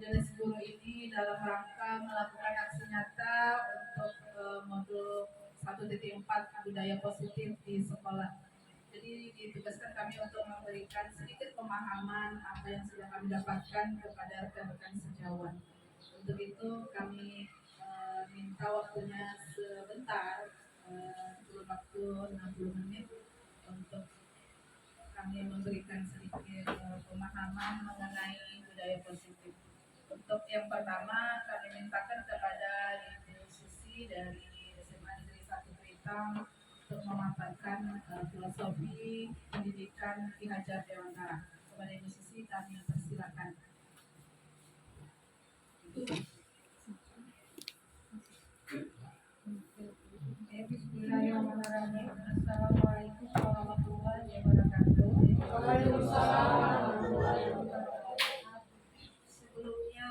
Majelis Guru ini dalam rangka melakukan aksi nyata untuk modul 1.4 budaya positif di sekolah. Jadi ditugaskan kami untuk memberikan sedikit pemahaman apa yang sudah kami dapatkan kepada rekan-rekan sejawat. Untuk itu kami minta waktunya sebentar, waktu 60 menit untuk kami memberikan sedikit pemahaman mengenai budaya positif. Untuk yang pertama kami mintakan kepada Ibu Susi dari SMA Negeri 1 Kuitang untuk memaparkan filosofi pendidikan Ki Hajar Dewantara. Kepada Ibu Susi kami persilakan. Bismillahirrahmanirrahim. Assalamualaikum warahmatullahi wabarakatuh. Waalaikumsalam warahmatullahi wabarakatuh. Sebelumnya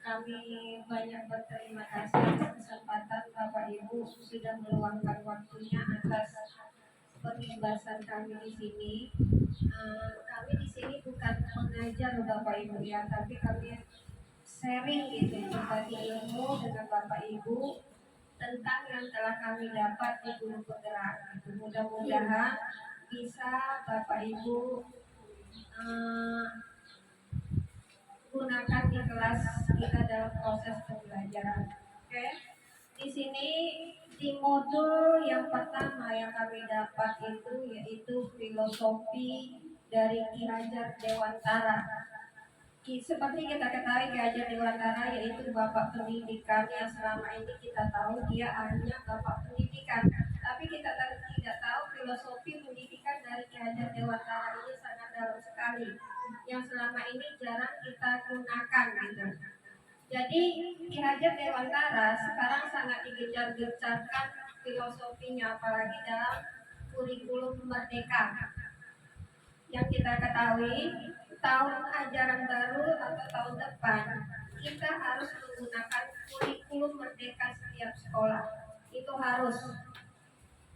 kami banyak berterima kasih atas kesempatan Bapak Ibu sudah meluangkan waktunya atas pembahasan kami di sini. Kami di sini bukan mengajar Bapak Ibu ya, tapi kami sharing gitu, berbagi ilmu dengan Bapak Ibu tentang yang telah kami dapat di guru penggerak. Mudah-mudahan bisa Bapak Ibu gunakan di kelas kita dalam proses pembelajaran. Oke. Di sini di modul yang pertama yang kami dapat itu yaitu filosofi dari Ki Hajar Dewantara. Seperti kita ketahui Ki Hajar Dewantara yaitu bapak pendidikan yang selama ini kita tahu dia hanya bapak pendidikan. Tapi kita tidak tahu filosofi pendidikan dari Ki Hajar Dewantara ini sangat dalam sekali, yang selama ini jarang kita gunakan gitu. Jadi Ki Hajar Dewantara sekarang sangat digencar-gencarkan filosofinya, apalagi dalam kurikulum Merdeka. Yang kita ketahui tahun ajaran baru atau tahun depan kita harus menggunakan kurikulum Merdeka setiap sekolah. Itu harus.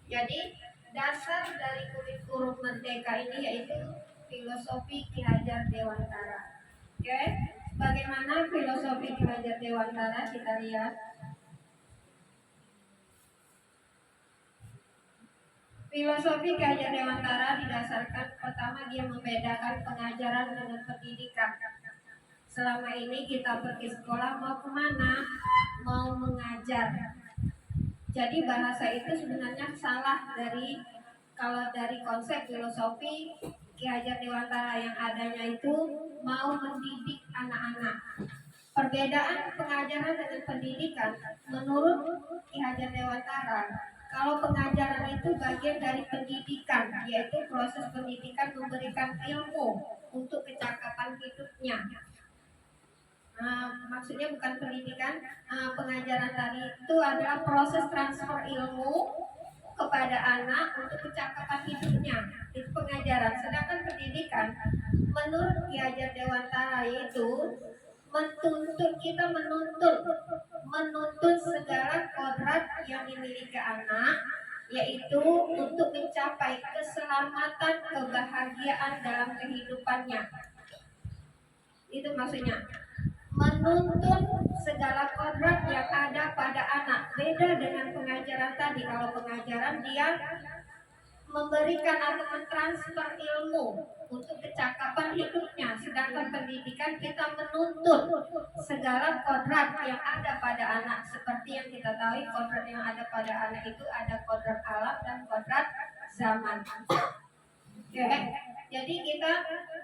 Jadi dasar dari kurikulum Merdeka ini yaitu filosofi Ki Hajar Dewantara. Oke, bagaimana filosofi Ki Hajar Dewantara? Kita lihat. Filosofi Ki Hajar Dewantara didasarkan pertama dia membedakan pengajaran dengan pendidikan. Selama ini kita pergi sekolah mau kemana? Mau mengajar. Jadi bahasa itu sebenarnya salah kalau dari konsep filosofi Ki Hajar Dewantara yang adanya itu mau mendidik anak-anak. Perbedaan pengajaran dengan pendidikan menurut Ki Hajar Dewantara, kalau pengajaran itu bagian dari pendidikan, yaitu proses pendidikan memberikan ilmu untuk kecakapan hidupnya. Maksudnya bukan pendidikan, pengajaran tadi itu adalah proses transfer ilmu kepada anak untuk kecakapan hidupnya, itu pengajaran. Sedangkan pendidikan menurut Ki Hajar Dewantara yaitu kita menuntut segala kodrat yang dimiliki anak, yaitu untuk mencapai keselamatan, kebahagiaan dalam kehidupannya. Itu maksudnya menuntut segala kodrat yang ada pada anak. Beda dengan pengajaran tadi. Kalau pengajaran dia memberikan atau mentransfer ilmu untuk kecakapan hidupnya, sedangkan pendidikan kita menuntut segala kodrat yang ada pada anak. Seperti yang kita tahu, kodrat yang ada pada anak itu ada kodrat alam dan kodrat zaman. Oke. Jadi kita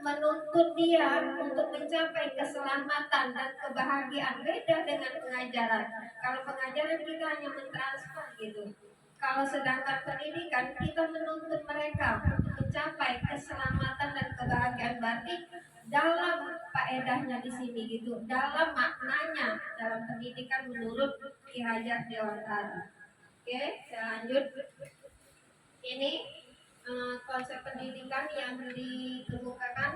menuntut dia untuk mencapai keselamatan dan kebahagiaan. Beda dengan pengajaran. Kalau pengajaran kita hanya mentransfer gitu. Kalau sedangkan pendidikan kita menuntut mereka untuk mencapai keselamatan dan kebahagiaan. Berarti dalam faedahnya di sini gitu, dalam maknanya dalam pendidikan menurut Ki Hajar Dewantara. Oke, saya lanjut. Ini konsep pendidikan yang dikemukakan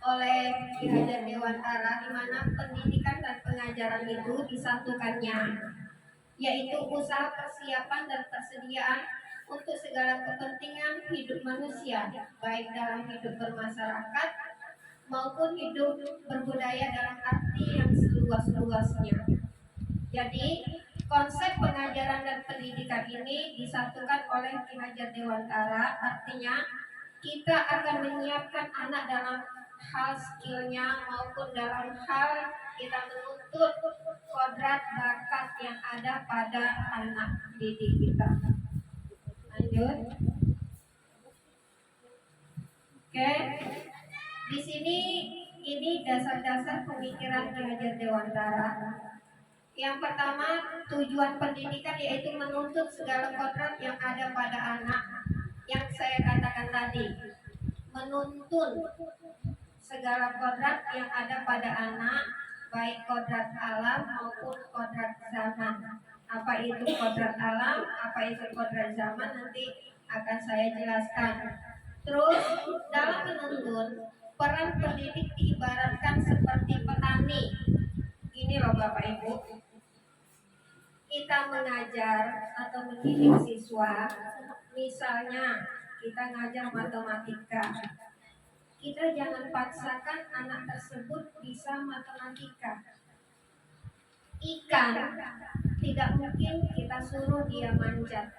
oleh Ki Hajar Dewantara, di mana pendidikan dan pengajaran itu disatukannya, yaitu usaha persiapan dan persediaan untuk segala kepentingan hidup manusia, baik dalam hidup bermasyarakat maupun hidup berbudaya dalam arti seluas-luasnya. Jadi konsep pengajaran dan pendidikan ini disatukan oleh Ki Hajar Dewantara, artinya kita akan menyiapkan anak dalam hal skillnya maupun dalam hal kita menuntut kodrat bakat yang ada pada anak didik kita. Lanjut. Oke. Di sini ini dasar-dasar pemikiran Ki Hajar Dewantara. Yang pertama, tujuan pendidikan yaitu menuntut segala kodrat yang ada pada anak. Yang saya katakan tadi, menuntun segala kodrat yang ada pada anak, baik kodrat alam maupun kodrat zaman. Apa itu kodrat alam, apa itu kodrat zaman, nanti akan saya jelaskan. Terus dalam menuntun, peran pendidik diibaratkan seperti petani. Ini loh Bapak Ibu, kita mengajar atau mendidik siswa, misalnya kita ngajar matematika, kita jangan paksakan anak tersebut bisa matematika. Ikan tidak mungkin kita suruh dia manjat,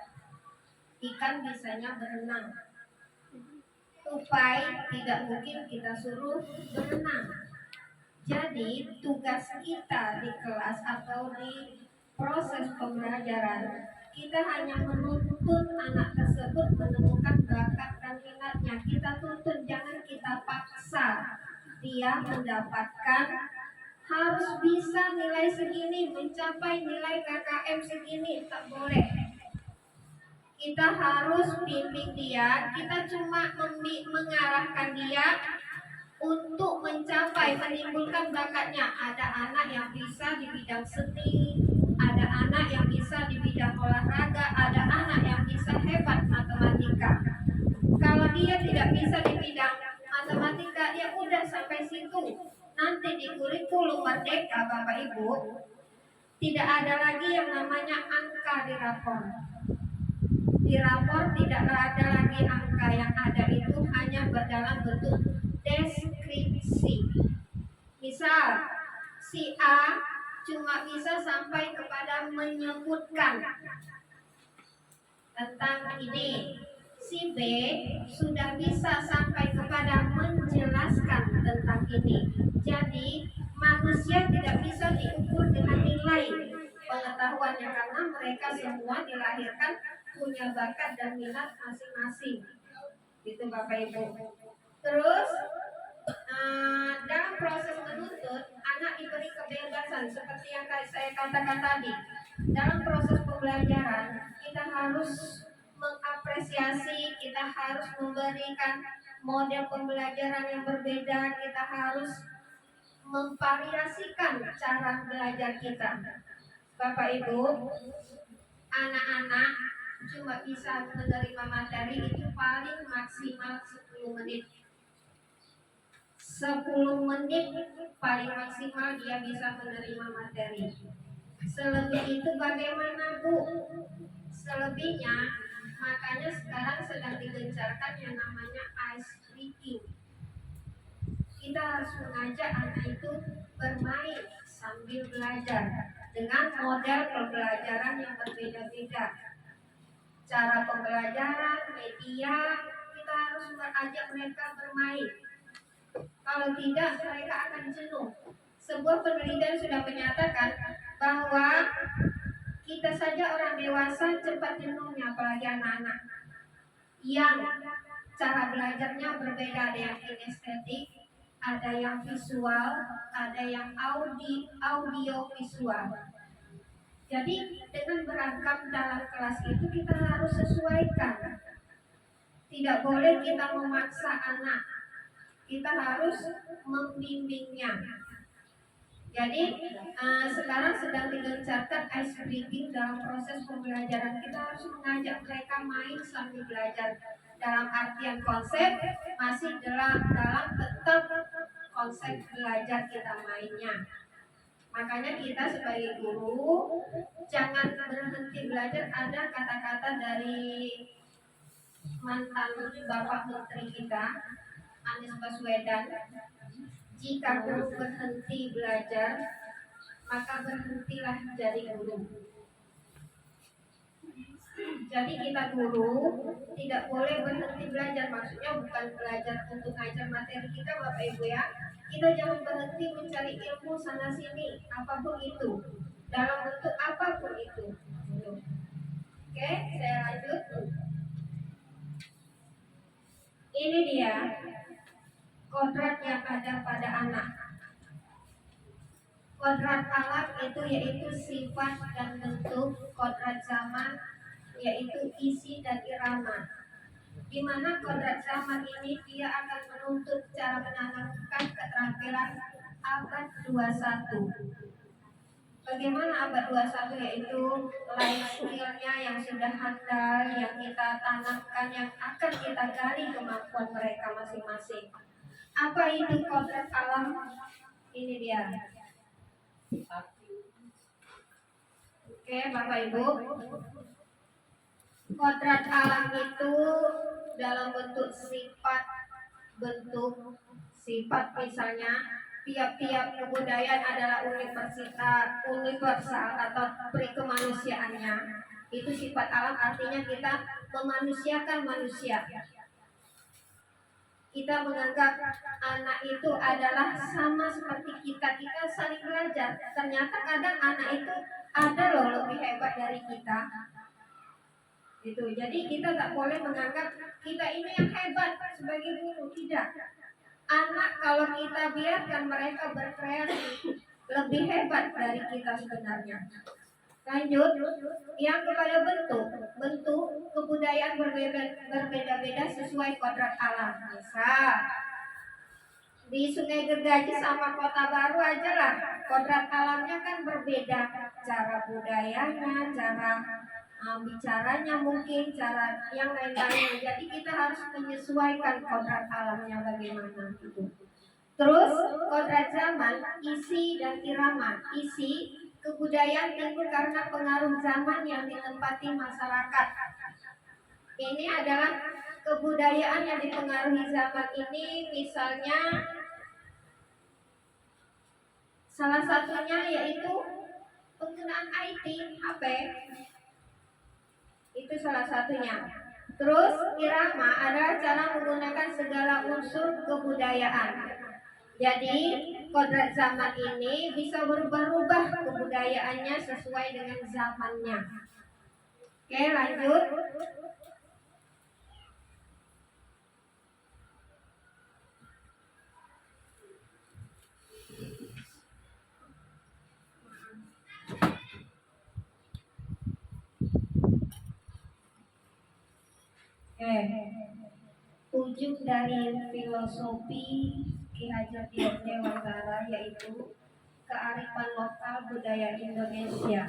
ikan bisanya berenang. Tupai tidak mungkin kita suruh berenang. Jadi tugas kita di kelas atau di proses pembelajaran, kita hanya menuntun anak tersebut menemukan bakat dan minatnya. Kita tuntun, jangan kita paksa dia mendapatkan harus bisa nilai segini, mencapai nilai KKM segini, tak boleh. Kita harus bimbing dia, kita cuma mengarahkan dia untuk mencapai, menimbulkan bakatnya. Ada anak yang bisa di bidang seni, ada anak yang bisa di bidang olahraga, ada anak yang bisa hebat matematika. Kalau dia tidak bisa di bidang matematika, ya udah sampai situ. Nanti di kurikulum merdeka Bapak Ibu, tidak ada lagi yang namanya angka di rapor. Di rapor tidak ada lagi angka, yang ada itu hanya dalam bentuk deskripsi. Misal si A cuma bisa sampai kepada menyebutkan tentang ini, si B sudah bisa sampai kepada menjelaskan tentang ini. Jadi manusia tidak bisa diukur dengan nilai pengetahuannya, karena mereka semua dilahirkan punya bakat dan minat masing-masing. Gitu Bapak Ibu. Terus dalam proses menuntut, anak diberi kebebasan seperti yang saya katakan tadi. Dalam proses pembelajaran, kita harus mengapresiasi, kita harus memberikan model pembelajaran yang berbeda, kita harus memvariasikan cara belajar kita. Bapak Ibu, anak-anak cuma bisa menerima materi itu paling maksimal 10 menit. 10 menit paling maksimal dia bisa menerima materi. Selebih itu bagaimana Bu? Selebihnya, makanya sekarang sedang digencarkan yang namanya ice breaking. Kita harus mengajak anak itu bermain sambil belajar dengan model pembelajaran yang berbeda-beda. Cara pembelajaran, media, kita harus mengajak mereka bermain. Kalau tidak, mereka akan jenuh. Sebuah penelitian sudah menyatakan bahwa kita saja orang dewasa cepat jenuhnya, apalagi anak-anak yang cara belajarnya berbeda. Ada yang kinestetik, ada yang visual, ada yang audio visual. Jadi dengan beragam dalam kelas itu kita harus sesuaikan. Tidak boleh kita memaksa anak, kita harus membimbingnya. Jadi sekarang sedang digencarkan ice breaking dalam proses pembelajaran. Kita harus mengajak mereka main sambil belajar. Dalam artian konsep masih dalam tetap konsep belajar kita mainnya. Makanya kita sebagai guru jangan berhenti belajar. Ada kata-kata dari mantan Bapak Menteri kita, Anies Baswedan, jika guru berhenti belajar, maka berhentilah jadi guru. Jadi kita guru tidak boleh berhenti belajar. Maksudnya bukan belajar untuk ngajar materi kita, Bapak Ibu ya. Kita jangan berhenti mencari ilmu sana sini, apapun itu, dalam bentuk apapun itu. Oke, saya lanjut. Ini dia kodrat yang ada pada anak. Kodrat alam itu yaitu sifat dan bentuk, kodrat zaman yaitu isi dan irama. Di mana kodrat zaman ini dia akan menuntut cara menanamkan keterampilan abad 21. Bagaimana abad 21 yaitu life skillnya yang sudah handal, yang kita tanamkan, yang akan kita gali kemampuan mereka masing-masing. Apa itu kodrat alam? Ini dia. Oke, Bapak Ibu. Kodrat alam itu dalam bentuk sifat misalnya tiap-tiap kebudayaan adalah universal atau perikemanusiaannya. Itu sifat alam, artinya kita memanusiakan manusia. Kita menganggap anak itu adalah sama seperti kita saling belajar. Ternyata kadang anak itu ada loh lebih hebat dari kita. Gitu. Jadi kita tak boleh menganggap kita ini yang hebat sebagai guru, tidak. Anak kalau kita biarkan mereka berkreasi lebih hebat dari kita sebenarnya. Lanjut, yang kepada bentuk kebudayaan berbeda-beda sesuai kodrat alam. Misal di Sungai Gergaji sama Kota Baru aja lah, kodrat alamnya kan berbeda, cara budayanya, cara bicaranya mungkin, cara yang lain-lain. Jadi kita harus menyesuaikan kodrat alamnya bagaimana gitu. Terus kodrat zaman, isi dan irama. Isi, kebudayaan timbul karena pengaruh zaman yang ditempati masyarakat. Ini adalah kebudayaan yang dipengaruhi zaman ini, misalnya salah satunya yaitu penggunaan IT, HP. Itu salah satunya. Terus irama adalah cara menggunakan segala unsur kebudayaan. Jadi kodrat zaman ini bisa berubah-ubah kebudayaannya sesuai dengan zamannya. Oke, lanjut. Ujung dari filosofi Ki Hajar Dewantara yaitu kearifan lokal budaya Indonesia.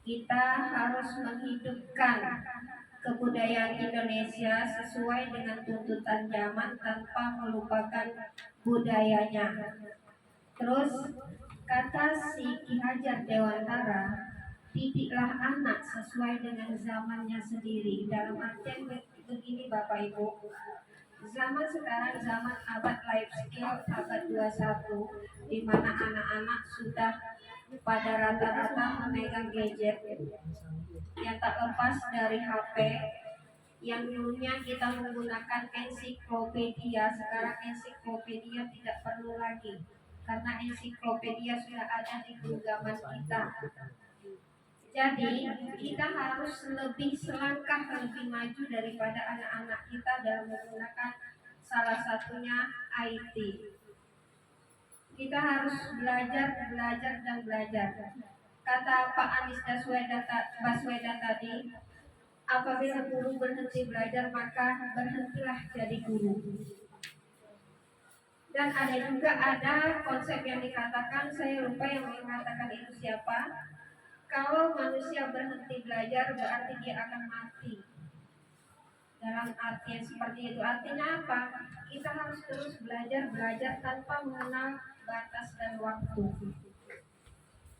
Kita harus menghidupkan kebudayaan Indonesia sesuai dengan tuntutan zaman tanpa melupakan budayanya. Terus kata si Ki Hajar Dewantara, didiklah anak sesuai dengan zamannya sendiri. Dalam artian begini Bapak Ibu, zaman sekarang zaman abad life skill, abad 21, di mana anak-anak sudah pada rata-rata memegang gadget yang tak lepas dari HP. Yang dulunya kita menggunakan ensiklopedia, sekarang ensiklopedia tidak perlu lagi karena ensiklopedia sudah ada di genggaman kita. Jadi kita harus lebih selangkah lebih maju daripada anak-anak kita dalam menggunakan salah satunya IT. Kita harus belajar dan belajar. Kata Pak Anies Baswedan tadi, apabila guru berhenti belajar maka berhentilah jadi guru. Dan ada konsep yang dikatakan, saya lupa yang mengatakan itu siapa. Kalau manusia berhenti belajar berarti dia akan mati. Dalam artian seperti itu, artinya apa? Kita harus terus belajar tanpa mengenal batas dan waktu.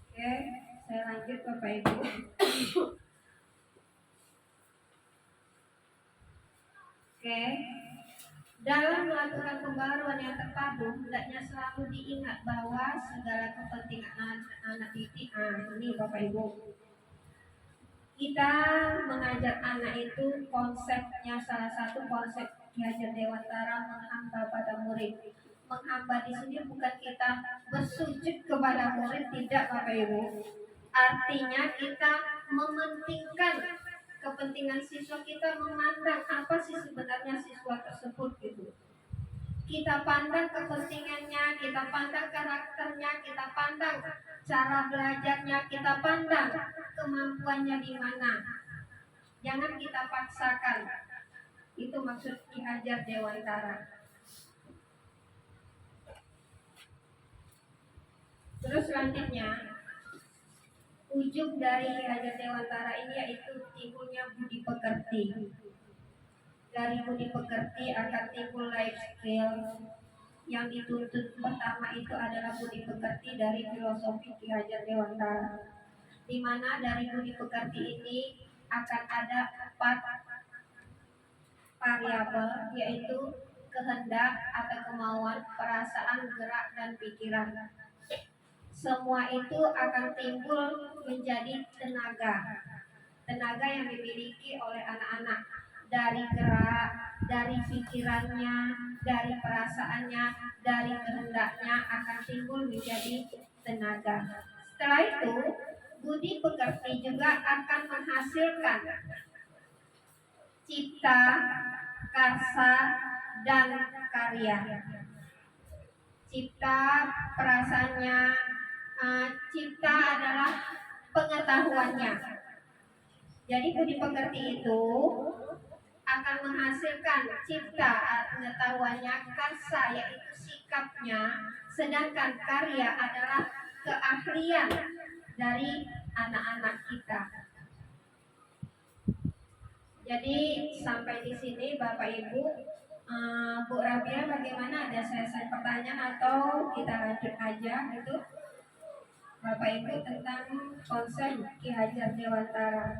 Oke, saya lanjut Bapak Ibu. Oke, Dalam melakukan pembaruan yang terpadu, hendaknya selalu diingat bahwa segala kepentingan anak didik, ini Bapak Ibu, kita mengajar anak itu konsepnya salah satu konsep Ki Hajar Dewantara menghamba pada murid. Menghamba di sini bukan kita bersujud kepada murid, tidak Bapak Ibu. Artinya kita mementingkan kepentingan siswa, kita memandang apa sih sebenarnya siswa tersebut gitu. Kita pandang kepentingannya, kita pandang karakternya, kita pandang cara belajarnya, kita pandang kemampuannya di mana. Jangan kita paksakan. Itu maksud Ki Hajar Dewantara. Terus selanjutnya, ujung dari Ki Hajar Dewantara ini yaitu timbulnya budi pekerti. Dari budi pekerti akan timbul life skill. Yang dituntut pertama itu adalah budi pekerti dari filosofi Ki Hajar Dewantara, di mana dari budi pekerti ini akan ada 4 variabel, yaitu kehendak atau kemauan, perasaan, gerak, dan pikiran. Semua itu akan timbul menjadi tenaga yang dimiliki oleh anak-anak, dari gerak, dari pikirannya, dari perasaannya, dari kehendaknya akan timbul menjadi tenaga. Setelah itu, budi pekerti juga akan menghasilkan cipta, karsa, dan karya. Cipta perasaannya, cipta adalah pengetahuannya. Jadi budi pekerti itu akan menghasilkan cipta, pengetahuannya, karsa yaitu sikapnya, sedangkan karya adalah keahlian dari anak-anak kita. Jadi sampai di sini Bapak Ibu, Bu Rabia, bagaimana, ada selesai pertanyaan atau kita lanjut aja gitu Bapak Ibu tentang konsep Ki Hajar Dewantara?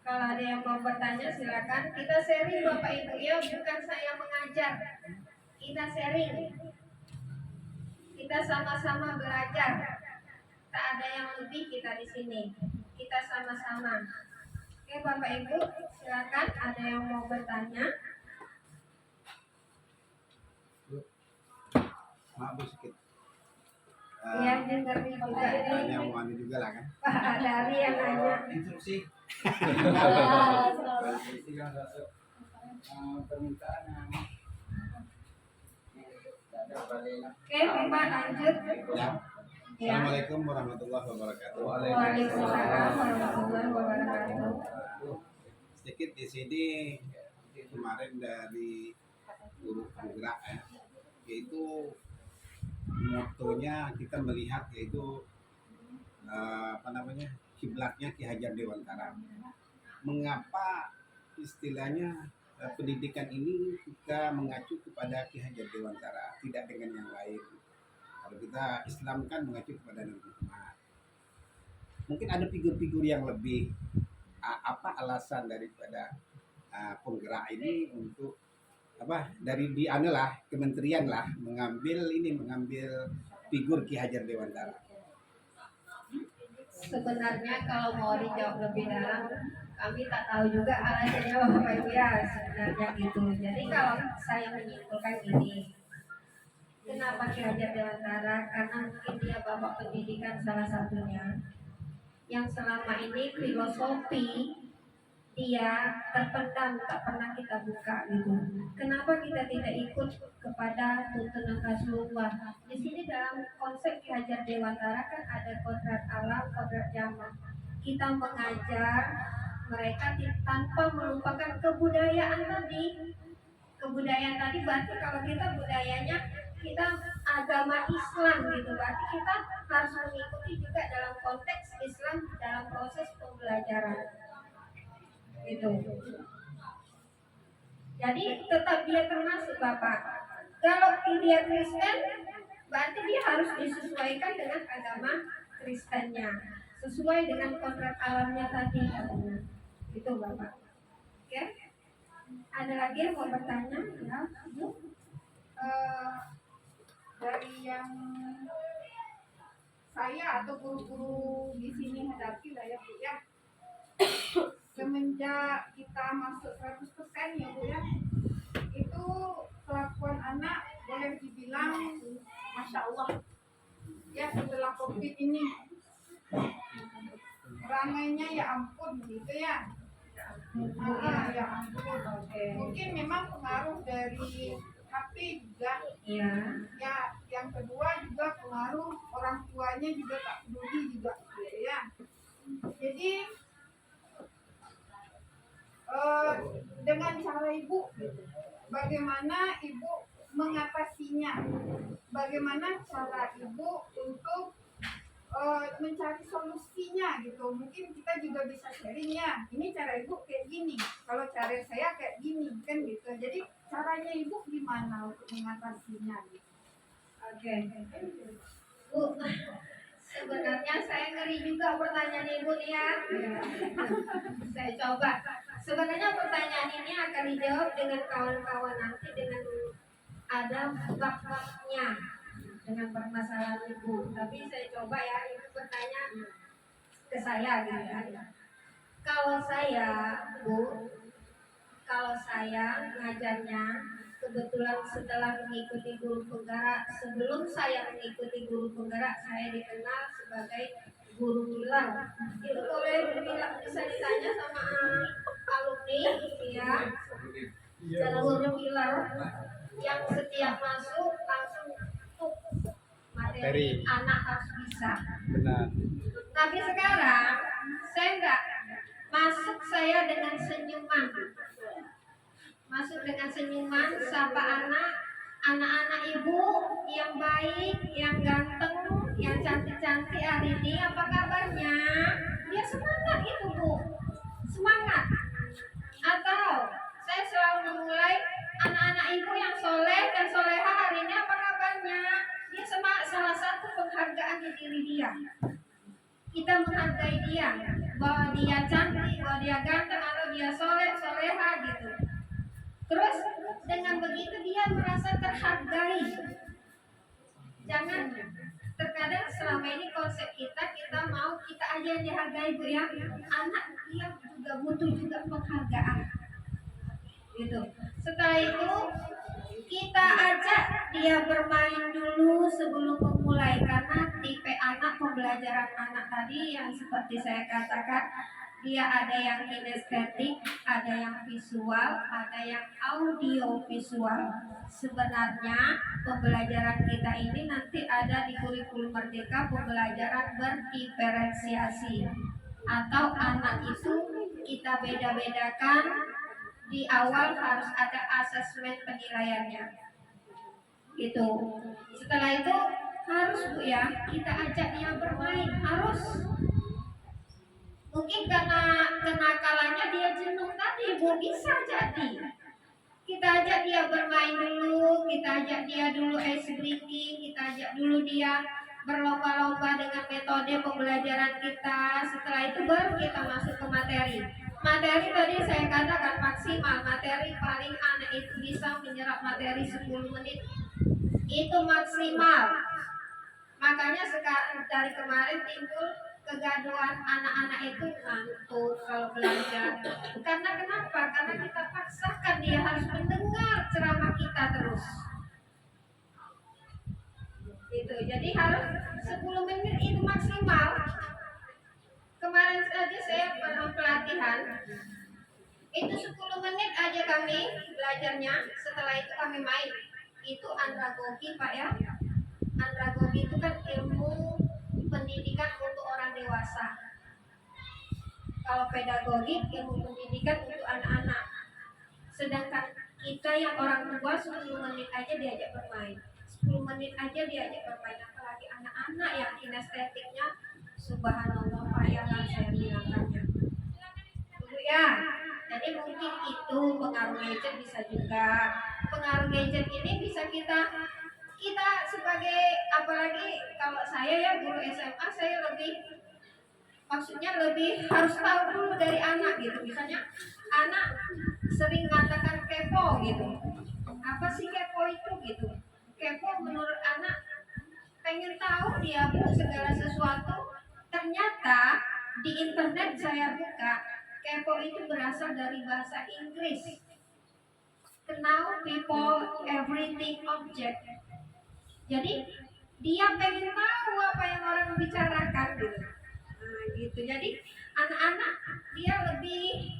Kalau ada yang mau bertanya silakan. Kita sharing Bapak Ibu ya, bukan saya mengajar. Kita sharing. Kita sama-sama belajar. Tak ada yang lebih kita di sini. Kita sama-sama. Oke Bapak Ibu, silakan ada yang mau bertanya. Maaf Bu sedikit. Iya, dengar juga ini. Yang mau juga lah kan. Pak Dari yang nanya. Instruksi. Permintaan. Oke, Bapak lanjut. Ya. Assalamualaikum warahmatullahi wabarakatuh. Waalaikumsalam warahmatullahi wabarakatuh. Sedikit di sini kemarin dari guru penggerak ya, yaitu motonya kita melihat yaitu kiblatnya Ki Hajar Dewantara. Mengapa istilahnya pendidikan ini kita mengacu kepada Ki Hajar Dewantara, tidak dengan yang lain? Kalau kita Islam kan mengacu kepada Nabi Muhammad. Mungkin ada figur-figur yang lebih. Apa alasan daripada penggerak ini untuk dari kementerian lah mengambil figur Ki Hajar Dewantara? Sebenarnya kalau mau dijawab lebih dalam, kami tak tahu juga alasannya Bapak Ibu ya, sebenarnya gitu. Jadi kalau saya menyimpulkan ini, kenapa Ki Hajar Dewantara? Karena mungkin dia bapak pendidikan salah satunya, yang selama ini filosofi dia terpendam, tak pernah kita buka gitu. Kenapa kita tidak ikut kepada tuntunan Rasulullah? Di sini dalam konsep Ki Hajar Dewantara kan ada kodrat alam, kodrat zaman. Kita mengajar mereka tanpa melupakan kebudayaan tadi. Kebudayaan tadi berarti kalau kita budayanya kita agama Islam gitu, berarti kita harus mengikuti juga dalam konteks Islam dalam proses pembelajaran gitu. Jadi tetap dia termasuk Bapak. Kalau dia Kristen, berarti dia harus disesuaikan dengan agama Kristennya, sesuai dengan kodrat alamnya tadi. Itu Bapak. Oke, ada lagi yang mau bertanya? Ya, Bu. Eh, dari yang saya atau guru-guru di sini hadapi lah ya Bu ya, semenjak kita masuk 100% ya Bu ya, itu kelakuan anak boleh dibilang Masya Allah ya, setelah COVID ini ramainya ya ampun gitu ya. Ya ampun. Mungkin memang pengaruh dari HP juga Iya. ya, yang kedua juga pengaruh orang tuanya juga tak peduli juga gitu ya. Jadi dengan cara ibu gitu, bagaimana ibu mengatasinya, bagaimana cara ibu untuk mencari solusinya gitu. Mungkin kita juga bisa sharing ya, ini cara ibu kayak gini, kalau cara saya kayak gini kan gitu. Jadi caranya ibu gimana untuk mengatasinya gitu. Oke. Bu, sebenarnya saya ngeri juga pertanyaan ibu nih ya. Saya coba. Sebenarnya pertanyaan ini akan dijawab dengan kawan-kawan nanti dengan ada bab-babnya dengan permasalahan ibu. Tapi saya coba ya, ibu bertanya ke saya gitu ya. Kalau saya, Bu, kalau saya ngajarnya kebetulan setelah mengikuti guru penggerak, sebelum saya mengikuti guru penggerak saya dikenal sebagai guru pilar. Itu boleh bisa ditanya sama alumni ya, guru pilar yang setiap masuk langsung tuh materi anak harus bisa. Benar. Tapi sekarang saya enggak masuk, saya dengan senyuman. Masuk dengan senyuman, sapa anak-anak ibu yang baik, yang ganteng, yang cantik-cantik hari ini. Apa kabarnya? Dia semangat itu Bu, semangat. Atau saya selalu memulai anak-anak ibu yang soleh dan soleha hari ini. Apa kabarnya? Dia semangat, salah satu penghargaan di diri dia. Kita menghargai dia, bahwa dia cantik, bahwa dia ganteng, atau dia soleh, soleha gitu. Terus dengan begitu dia merasa terhargai. Jangan terkadang selama ini konsep kita mau kita aja yang dihargai Bu ya. Anak dia juga butuh juga penghargaan. Gitu. Setelah itu kita ajak dia bermain dulu sebelum memulai, karena tipe anak, pembelajaran anak tadi yang seperti saya katakan, dia ada yang kinestetik, ada yang visual, ada yang audio visual. Sebenarnya pembelajaran kita ini nanti ada di kurikulum Merdeka, pembelajaran berdiferensiasi, atau anak itu kita beda-bedakan. Di awal harus ada asesmen penilaiannya gitu. Setelah itu harus Bu ya, kita ajak dia bermain, harus. Mungkin karena kenakalannya dia jenuh tadi Bu, bisa jadi kita ajak dia bermain dulu, kita ajak dia dulu ice breaking, kita ajak dulu dia berlomba-lomba dengan metode pembelajaran kita. Setelah itu baru kita masuk ke materi. Materi tadi saya katakan maksimal, materi paling anak itu bisa menyerap materi 10 menit. Itu maksimal. Makanya sekarang dari kemarin timbul kegaduhan anak-anak itu ngantuk kalau belajar. Karena kenapa? Karena kita paksakan dia harus mendengar ceramah kita terus. Gitu. Jadi harus 10 menit itu maksimal. Kemarin saja saya pernah pelatihan, itu 10 menit aja kami belajarnya. Setelah itu kami main. Itu andragogi Pak ya. Andragogi itu kan ilmu pendidikan untuk orang dewasa. Kalau pedagogi ilmu pendidikan untuk anak-anak. Sedangkan kita yang orang tua 10 menit aja diajak bermain. 10 menit aja diajak bermain, apalagi anak-anak yang kinestetiknya subhanallah Pak ya, saya bilangkannya. Dulu ya. Jadi mungkin itu pengaruh gadget, bisa juga. Pengaruh gadget ini bisa kita sebagai, apalagi kalau saya ya guru SMA, saya lebih, maksudnya lebih harus tahu dulu dari anak gitu. Misalnya anak sering mengatakan kepo gitu. Apa sih kepo itu gitu? Kepo menurut anak pengen tahu dia Bu segala sesuatu. Ternyata di internet saya buka, kepo itu berasal dari bahasa Inggris. Know people, everything, object. Jadi dia pengen tahu apa yang orang bicarakan gitu. Nah, gitu. Jadi anak-anak dia lebih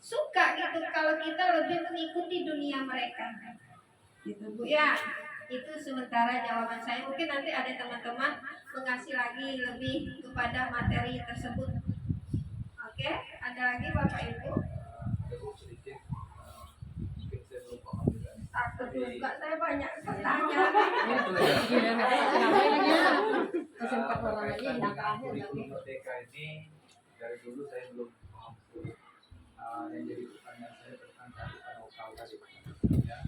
suka gitu kalau kita lebih mengikuti dunia mereka. Gitu Bu ya. Itu sementara jawaban saya. Mungkin nanti ada teman-teman mengasih lagi lebih kepada materi tersebut. Oke, ada lagi Bapak Ibu? Sedikit mungkin saya belum paham juga nih. Takut juga saya banyak pertanyaan. Berkaitan dengan kurikulum merdeka ini dari dulu saya belum paham. Yang jadi pertanyaan saya tentang kearifan lokal tadi. Ya,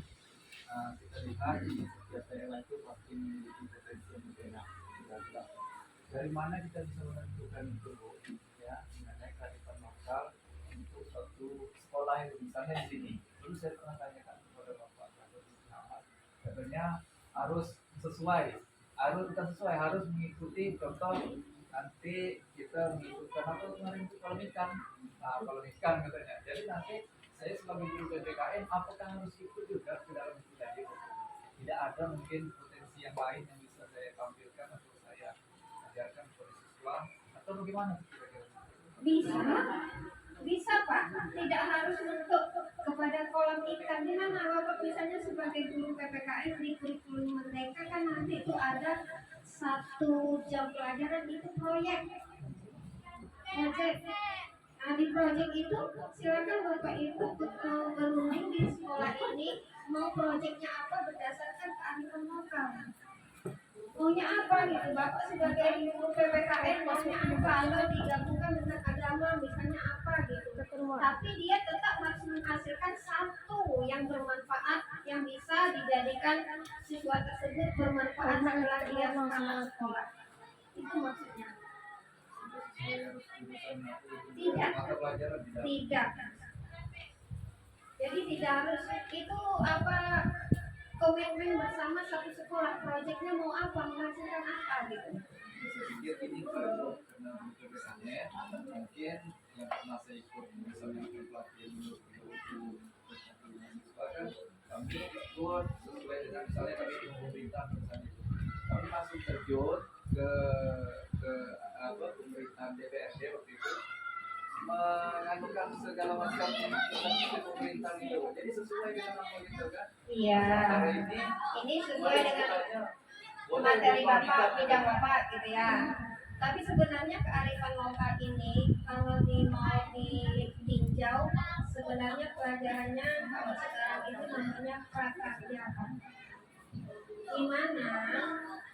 kita lihat setiap daerah itu pasti memiliki potensi yang berbeda. Kira-kira dari mana kita bisa menentukan itu, Bu? Ya, mengenai kearifan lokal untuk suatu sekolah itu misalnya di sini. Dulu saya pernah tanyakan kepada Bapak Muhammad, katanya harus sesuai, harus mengikuti contoh nanti kita mengikutkan apa kemarin itu kalau ikan katanya. Jadi nanti saya sebagai guru PPKN apakah harus ikut juga ke dalam itu tadi? Tidak ada mungkin potensi yang lain yang bisa saya tampilkan atau saya ajarkan kepada siswa atau bagaimana kira-kira? Bisa Pak, tidak harus untuk kepada kolam ikan. Di mana Bapak misalnya sebagai guru PPKN di kurikulum merdeka kan nanti itu ada 1 jam pelajaran itu proyek. Nah di proyek itu silakan Bapak Ibu berunding di sekolah ini mau proyeknya apa berdasarkan kearifan lokal. Maunya apa gitu, Bapak sebagai guru PPKN maunya apa, lalu digabungkan dengan agama misalnya apa gitu. Tapi dia tetap harus menghasilkan satu yang bermanfaat, yang bisa dijadikan siswa tersebut bermanfaat setelah dia tamat sekolah. Itu maksudnya. Tidak. Jadi tidak harus itu apa komitmen bersama satu sekolah, proyeknya mau apa, menghasilkan apa gitu. Saya pikir ini kalau karena kebiasaannya mungkin yang pernah saya ikut misalnya pelatihan untuk kan kami ikut sesuai dengan misalnya kami di pemerintah misalnya kami langsung terjun ke pemerintahan DPRD waktu itu mengajukan segala macam ke pemerintahan itu jadi sesuai dengan apa gitu kan. Iya. Ini sesuai dengan materi Bapak, bidang Bapak gitu ya. Tapi sebenarnya kearifan lokal ini kalau mau ditinjau sebenarnya pelajarannya kalau sekarang itu namanya prakarya, di mana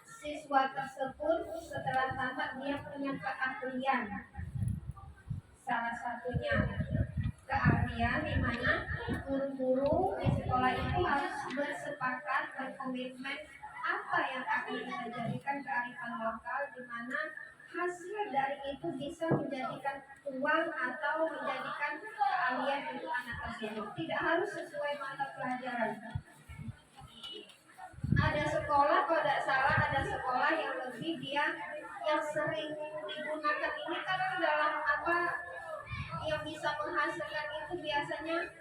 siswa tersebut setelah tamat dia punya keahlian. Salah satunya keahlian di mana guru-guru di sekolah itu harus bersepakat berkomitmen apa yang akan kita jadikan kearifan lokal, di mana hasil dari itu bisa menjadikan uang atau menjadikan keahlian untuk anak tersebut. Tidak harus sesuai mata pelajaran. Ada sekolah, kalau tidak salah ada sekolah yang lebih dia yang sering digunakan ini karena dalam apa yang bisa menghasilkan itu biasanya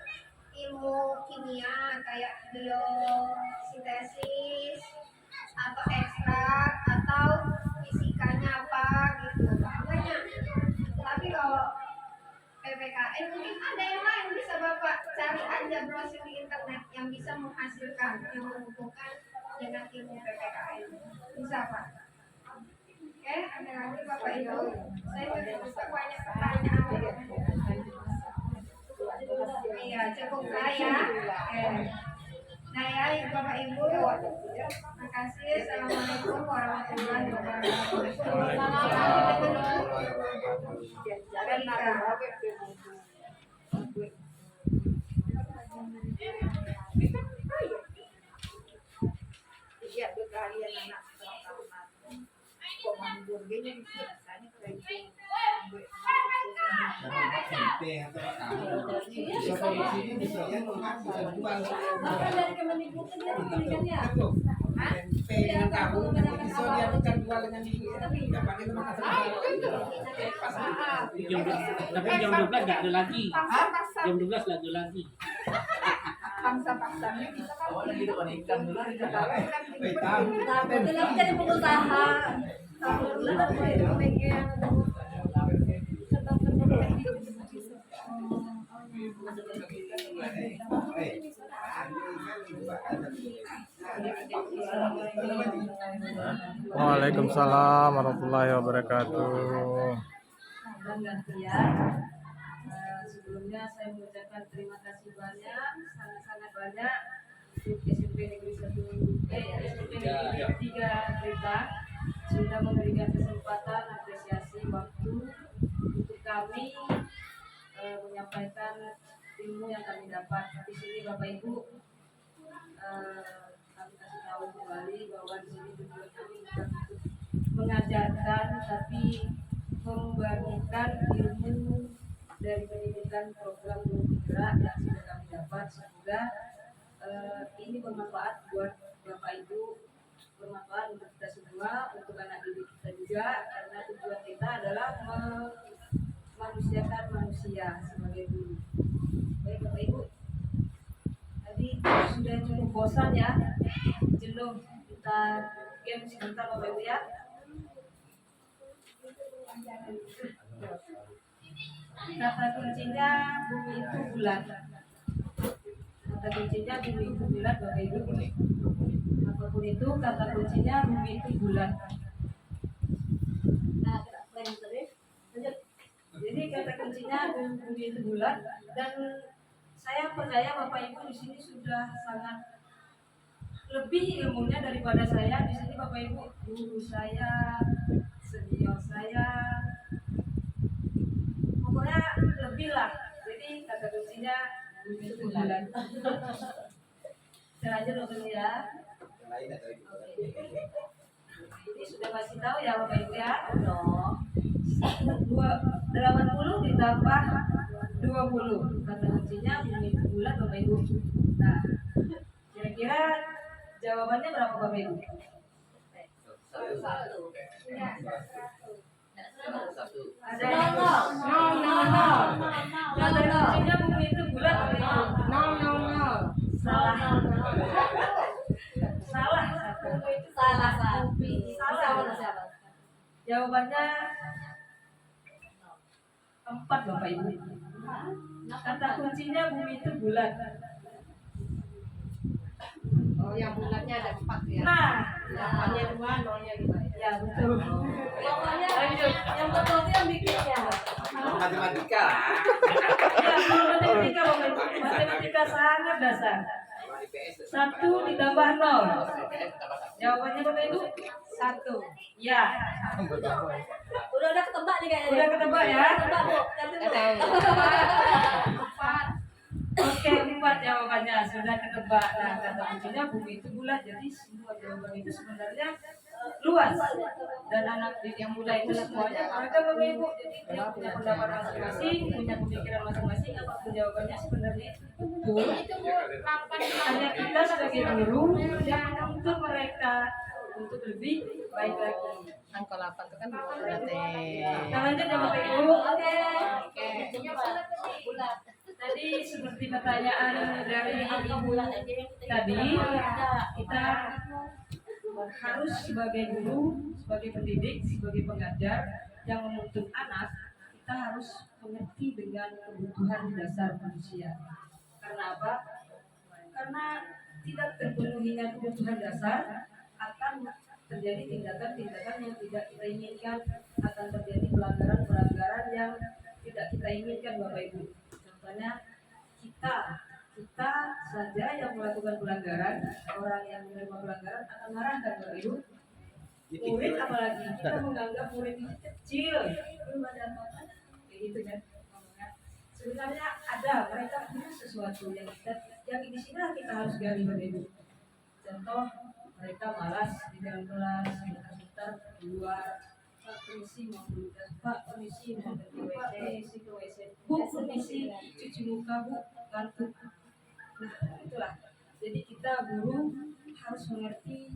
ilmu kimia kayak biosintesis atau ekstrak atau fisikanya apa gitu banyak. Tapi kalau PPKN mungkin ada yang lain, bisa Bapak cari aja browsing di internet yang bisa menghasilkan yang menghubungkan dengan ilmu PPKN bisa Pak. Oke, ada lagi Bapak Ibu. Saya juga banyak pertanyaan. Iya, cukup saya. Nah ya, Bapak Ibu, terima kasih. Assalamualaikum warahmatullahi Iya, berkalian anak komando gini biasanya kayak tempe atau kamu bisa produksi bisa ya bisa jual dari Kemendikbud itu dia memberikannya. tempe dengan tahu bisa dia bukan jual dengan itu nggak pakai teman Tapi jam 12 nggak ada lagi. Pangsa-pasar, Jam 12 nggak ada lagi. pangsa-pasarnya kita kan Awalnya gitu kan ikan dulu di kita tahu kan hitam Nah, betul jadi pengusaha. Bulan itu megang Waalaikumsalam warahmatullahi wabarakatuh. dan gantian. Sebelumnya saya mengucapkan terima kasih banyak, sangat-sangat banyak untuk SMP Negeri 1 SMP Negeri 3 Berita sudah memberikan kesempatan apresiasi waktu untuk kami menyampaikan ilmu yang kami dapat di sini Bapak Ibu. Kami kasih tahu kembali bahwa di sini tujuan kami bukan untuk mengajarkan tapi membagikan ilmu dari pendidikan program bergerak yang sudah kami dapat. Semoga ini bermanfaat buat Bapak Ibu, bermanfaat untuk kita semua, untuk anak didik kita juga, karena tujuan kita adalah memanusiakan manusia sebagai guru. Baik Bapak Ibu, tadi sudah cukup bosan ya, jenuh, kita game sebentar Bapak Ibu ya. Kata kuncinya bumi itu bulat. Kata kuncinya bumi itu bulat Bapak Ibu. Apapun itu kata kuncinya bumi itu bulat. Nah, lanjut. Jadi kata kuncinya bumi itu bulat dan saya percaya Bapak Ibu di sini sudah sangat lebih ilmunya daripada saya. Di sini Bapak Ibu guru saya, senior saya, pokoknya lebih lah. Jadi kata kuncinya bumi itu bulat. Saya lanjut dulu ya. Ini sudah kasih tahu ya Bapak Ibu ya. 80 ditambah 20. Kata kuncinya bumi itu bulat Bapak Ibu. Nah, kira-kira jawabannya berapa Bapak Ibu? Ada yang nol. Kata kuncinya bumi itu bulat Bapak Ibu. Salah. Salah. Jawabannya 4 Bapak Ibu. Kata kuncinya bumi itu bulat. Oh, yang bulatnya ada 4 ya. Nah, Hanya 2, nolnya 2. ya betul. Pokoknya Lanjut. yang betul itu yang bikinnya. matematika Ya, matematika Bapak Ibu. Matematika sangat dasar. 1 ditambah 0. Jawabannya Bapak Ibu 1. Ya. Udah ketebak nih kayaknya. Udah ketebak ya. Ketebak, Bu. Nanti, Bu. Oke, 4 jawabannya sudah ketebak. Nah, kata kuncinya bumi itu bulat. Jadi semua jawaban itu sebenarnya luas. Dan anak didik yang muda itu semuanya mereka Bapak Ibu. Jadi dia punya pendapat masing-masing, punya pemikiran masing-masing. Apapun jawabannya sebenarnya betul. Hanya kita sebagai guru yang menuntut mereka untuk lebih baik lagi. Angka 8 itu kan berarti. Kita lanjut ya Bapak Ibu. Oke. Tadi seperti pertanyaan dari ibu tadi, kita harus sebagai guru, sebagai pendidik, sebagai pengajar yang menuntut anak, kita harus mengerti dengan kebutuhan dasar manusia. Karena apa? Karena tidak terpenuhinya kebutuhan dasar akan terjadi tindakan-tindakan yang tidak kita inginkan, akan terjadi pelanggaran-pelanggaran yang tidak kita inginkan Bapak Ibu. Contohnya kita saja yang melakukan pelanggaran, orang yang menerima pelanggaran akan marah kan Bapak Ibu. Murid apalagi kita menganggap murid itu kecil, belum ada apa-apa, kayak gitu kan. Sebenarnya ada, mereka punya sesuatu yang di sini kita harus gali Bapak Ibu. Contoh, mereka malas di dalam kelas, sebentar keluar, permisi mau dulu Pak, permisi mau ke Pak, permisi ke WC, Bu, permisi cuci muka Bu, kantuk. Nah itulah, jadi kita guru harus mengerti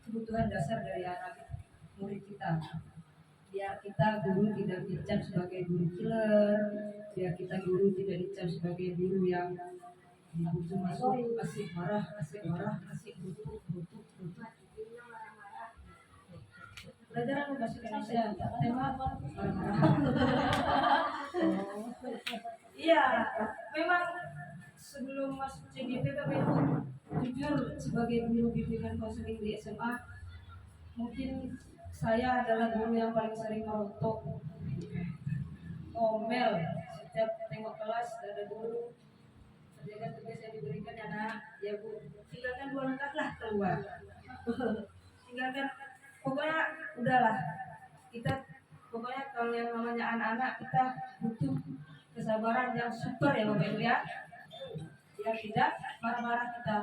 kebutuhan dasar dari anak murid kita, biar kita guru tidak dicap sebagai guru killer, biar kita guru tidak dicap sebagai guru yang begitu masuk asik marah, asik butuh. Pelajaran bahasa Indonesia tema marah-marah. Iya, memang sebelum masuk CGP Bapak Ibu, jujur sebagai guru bimbingan konseling di SMA, mungkin saya adalah guru yang paling sering merontok, ngomel setiap tengok kelas. Ada guru kerjakan tugas yang diberikan anak, ya Bu, tinggalkan 2 langkah lah keluar. Tinggalkan, pokoknya udahlah. Pokoknya kalau yang namanya anak-anak kita butuh kesabaran yang super ya Bapak Ibu ya. Yang tidak marah-marah kita.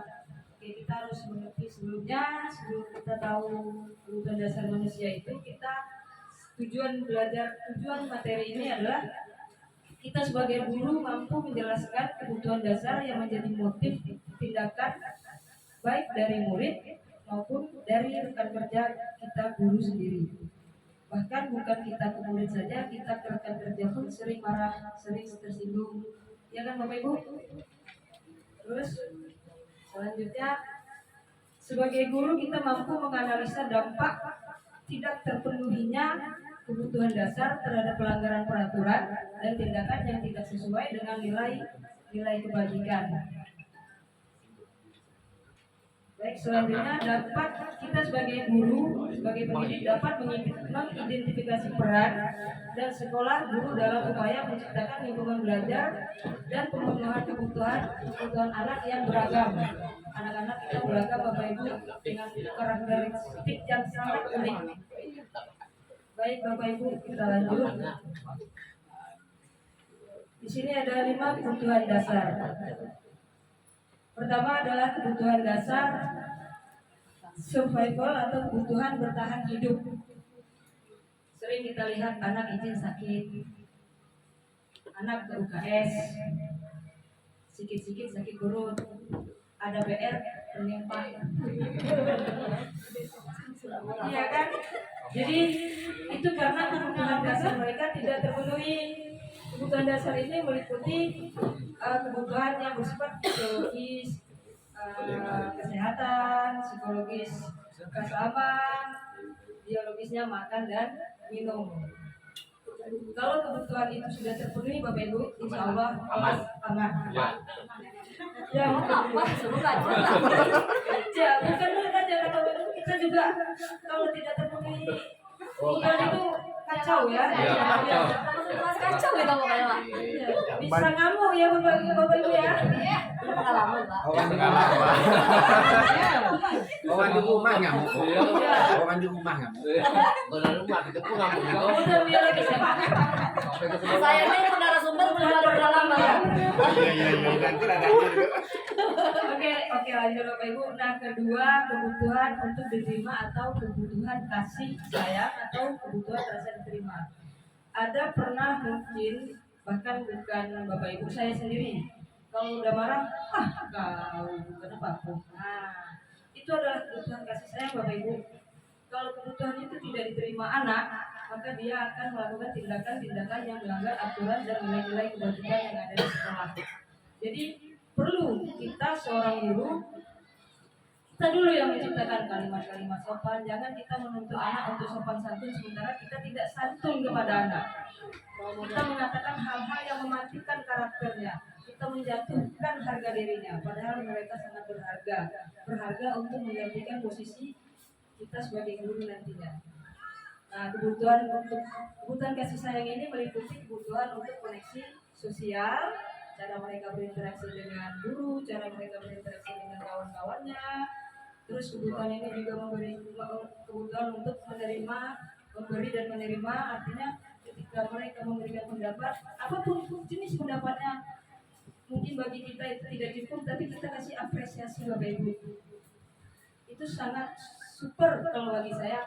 Oke, kita harus mengerti sebelum kita tahu kebutuhan dasar manusia itu, tujuan materi ini adalah kita sebagai guru mampu menjelaskan kebutuhan dasar yang menjadi motif tindakan baik dari murid maupun dari rekan kerja kita guru sendiri. Bahkan bukan kita ke murid saja, kita ke rekan kerja pun sering marah, sering tersinggung. Ya kan Bapak Ibu? Terus selanjutnya, sebagai guru kita mampu menganalisa dampak tidak terpenuhinya kebutuhan dasar terhadap pelanggaran peraturan dan tindakan yang tidak sesuai dengan nilai kebajikan. Baik, selanjutnya dapat kita sebagai guru, sebagai pendidik dapat mengidentifikasi peran dan sekolah guru dalam upaya menciptakan lingkungan belajar dan pemenuhan kebutuhan anak yang beragam. Anak-anak kita beragam Bapak Ibu dengan karakteristik yang sangat unik. Baik Bapak Ibu, kita lanjut. Di sini ada 5 kebutuhan dasar. Pertama adalah kebutuhan dasar survival atau kebutuhan bertahan hidup. Sering kita lihat anak izin sakit, anak ke UKS, sikit-sikit sakit perut, ada PR terlimpah. Iya kan? Jadi itu karena kebutuhan dasar mereka tidak terpenuhi. Kebutuhan dasar ini meliputi kebutuhan yang bersifat biologis, kesehatan, psikologis, keamanan, biologisnya makan dan minum. Kalau kebutuhan itu sudah terpenuhi Bapak Ibu, insya Allah aman. Ya, ya, bukan saja Bapak Ibu, kita juga kalau tidak terpenuhi kebutuhan itu kacau ya. Kacau kita pokoknya Pak. Bisa ngamuk ya Bapak Ibu ya. Pengalaman Pak. Orang di rumah ngamuk. Orang di rumah ngamuk. Benar rumah kita pun ngamuk gitu. Udah dia lagi sama. Saya ini narasumber pengalaman Pak. Iya, nanti ada juga. Oke, lanjut Bapak Ibu. Nah, kedua, kebutuhan untuk diterima atau kebutuhan kasih sayang atau kebutuhan rasa diterima. Ada pernah mungkin, bahkan bukan Bapak Ibu, saya sendiri, kalau udah marah, kau kenapa aku? Nah, itu adalah kebutuhan kasih sayang Bapak Ibu. Kalau kebutuhan itu tidak diterima anak, maka dia akan melakukan tindakan-tindakan yang melanggar aturan dan nilai-nilai kebajikan yang ada di sekolah. Jadi perlu kita seorang guru, kita dulu yang menciptakan kalimat-kalimat sopan. Jangan kita menuntut anak untuk sopan santun sementara kita tidak santun kepada anak. Kita mengatakan hal-hal yang mematikan karakternya, kita menjatuhkan harga dirinya, padahal mereka sangat berharga untuk menggantikan posisi kita sebagai guru nantinya. Nah, kebutuhan kasih sayang ini meliputi kebutuhan untuk koneksi sosial, cara mereka berinteraksi dengan guru, cara mereka berinteraksi dengan kawan-kawannya. Terus kebutuhan ini juga kebutuhan untuk memberi dan menerima, artinya ketika mereka memberikan pendapat, apapun jenis pendapatnya, mungkin bagi kita itu tidak cukup, tapi kita kasih apresiasi Bapak Ibu. Itu sangat super kalau bagi saya.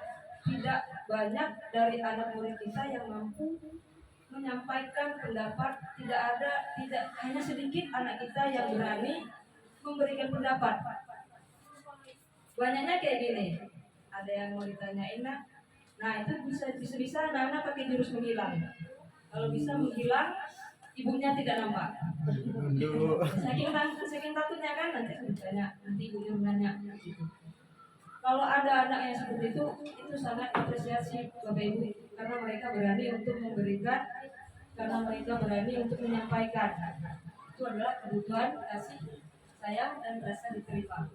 tidak banyak dari anak murid kita yang mampu menyampaikan pendapat. Tidak hanya sedikit anak kita yang berani memberikan pendapat. Banyaknya kayak gini, ada yang mau ditanyain, nah itu bisa anak-anak pakai jurus menghilang. Kalau bisa menghilang, ibunya tidak nampak. Saking takutnya kan nanti ditanya, nanti ibunya nanya gitu. Kalau ada anak yang seperti itu sangat apresiasi Bapak Ibu, karena mereka berani untuk memberikan, karena mereka berani untuk menyampaikan. Itu adalah kebutuhan kasih sayang dan rasa diterima.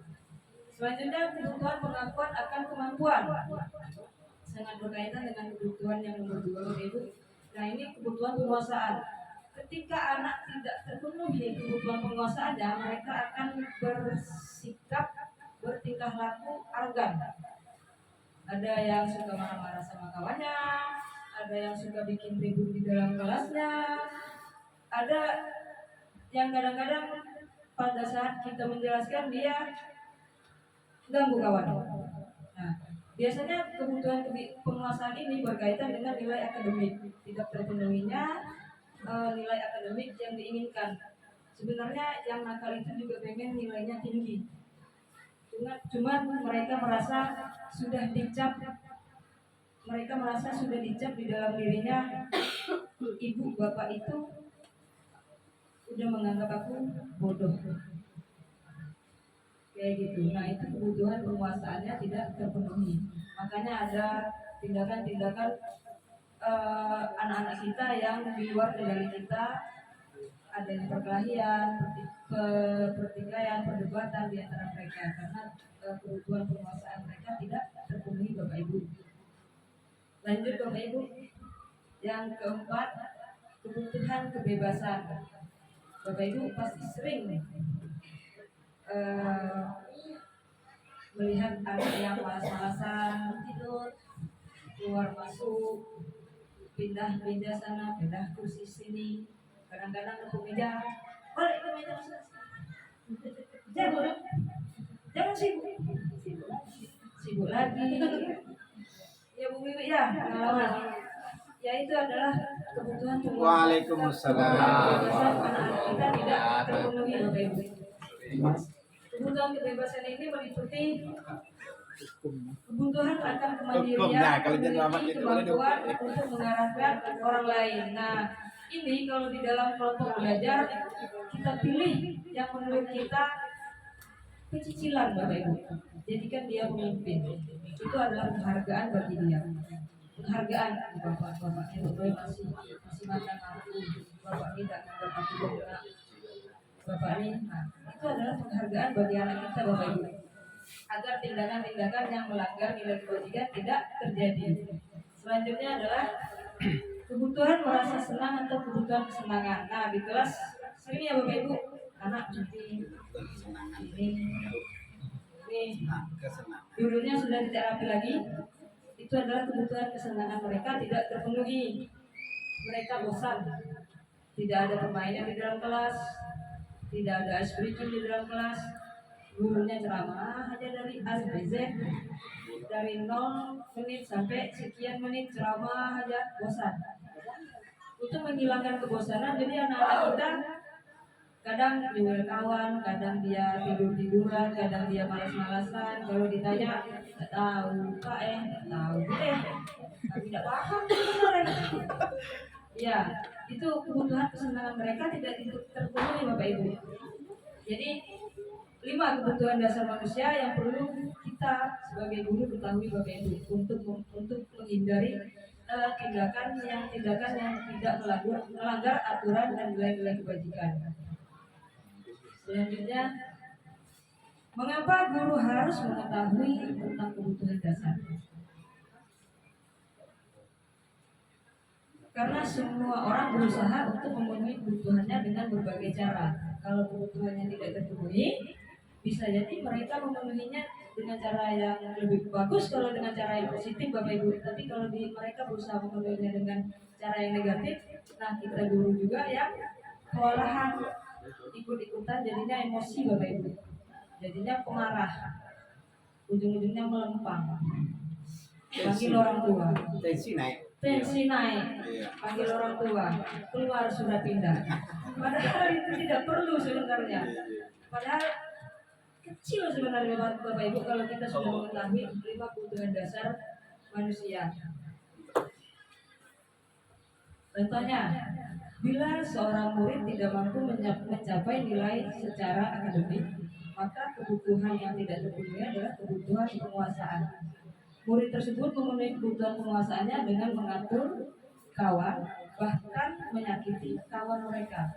Selanjutnya kebutuhan pengakuan akan kemampuan, sangat berkaitan dengan kebutuhan yang nomor 2 Bapak Ibu. Nah ini kebutuhan penguasaan. Ketika anak tidak terpenuhi kebutuhan penguasaannya, mereka akan bertingkah laku arogan. Ada yang suka marah-marah sama kawannya, ada yang suka bikin ribut di dalam kelasnya, ada yang kadang-kadang pada saat kita menjelaskan dia ganggu kawan. Nah, biasanya kebutuhan penguasaan ini berkaitan dengan nilai akademik. Tidak terpenuhinya nilai akademik yang diinginkan. Sebenarnya yang nakal itu juga pengen nilainya tinggi. Cuma mereka merasa sudah dicap di dalam dirinya, ibu bapak itu udah menganggap aku bodoh. Kayak gitu. Nah itu kebutuhan penguasaannya tidak terpenuhi. Makanya ada tindakan-tindakan anak-anak kita yang di luar kendali kita, adanya perkelahian, pertikaian, perdebatan di antara mereka karena kebutuhan penguasaan mereka tidak terpenuhi Bapak Ibu. Lanjut Bapak Ibu, yang keempat, kebutuhan kebebasan. Bapak Ibu pasti sering melihat anak yang malas-malasan tidur, keluar masuk, pindah meja sana, pindah kursi sini, kadang-kadang ke meja, balik ke meja jangan sibuk lagi. Ya Bu Wiwi ya, pengalaman. Ya itu adalah kebutuhan penguasaan. Waalaikumsalam. Anak-anak kita tidak terpenuhi Bapak Ibu. Kebutuhan kebebasan ini meliputi kebutuhan akan kemandirian, Nah, kalau jadi amat memiliki itu boleh kemampuan untuk mengarahkan orang lain. Nah, ini kalau di dalam kelompok belajar kita pilih yang menurut kita pecicilan Bapak Ibu. Jadikan dia pemimpin. Itu adalah penghargaan bagi dia. Penghargaan bapak-bapak itu masih mandang aku, bapak tidak menganggap aku bodoh. Bapak ini, itu adalah penghargaan bagi anak kita Bapak Ibu. Agar tindakan-tindakan yang melanggar nilai kebajikan tidak terjadi. Selanjutnya adalah kebutuhan merasa senang atau kebutuhan kesenangan. Nah di kelas sering ya Bapak Ibu, anak seperti ini dulunya sudah tidak rapi lagi. Itu adalah kebutuhan kesenangan mereka tidak terpenuhi. Mereka bosan, tidak ada permainan di dalam kelas, tidak ada ice breaking di dalam kelas. Gurunya ceramah aja dari A sampai Z, dari 0 menit sampai sekian menit ceramah aja, bosan. Untuk menghilangkan kebosanan, jadi anak-anak kita kadang jual kawan, kadang dia tidur-tiduran, kadang dia malas-malasan. Kalau ditanya, tak tahu Pak tak tahu tapi tidak paham sebenarnya. Ya, itu kebutuhan kesenangan mereka tidak terpenuhi Bapak Ibu. Jadi 5 kebutuhan dasar manusia yang perlu kita sebagai guru ketahui Bapak Ibu untuk menghindari tindakan yang tidak melanggar aturan dan nilai-nilai kebajikan. Selanjutnya, mengapa guru harus mengetahui tentang kebutuhan dasar? Karena semua orang berusaha untuk memenuhi kebutuhannya dengan berbagai cara. Kalau kebutuhannya tidak terpenuhi, bisa jadi mereka memenuhinya dengan cara yang lebih bagus kalau dengan cara yang positif Bapak Ibu. Tapi kalau mereka berusaha memenuhinya dengan cara yang negatif, nah kita guru juga yang kewalahan, ikut-ikutan, jadinya emosi Bapak Ibu, jadinya pemarah, ujung-ujungnya melempang. panggil orang tua. Tensi naik. Tensi naik, Iya. panggil orang tua, keluar sudah pindah. Padahal itu tidak perlu sebenarnya. Padahal kecil sebenarnya Bapak Ibu kalau kita sudah mengetahui 5 kebutuhan dasar manusia. Contohnya, bila seorang murid tidak mampu mencapai nilai secara akademik, maka kebutuhan yang tidak terpenuhi adalah kebutuhan penguasaan. Murid tersebut memenuhi kebutuhan penguasaannya dengan mengatur kawan, bahkan menyakiti kawan mereka.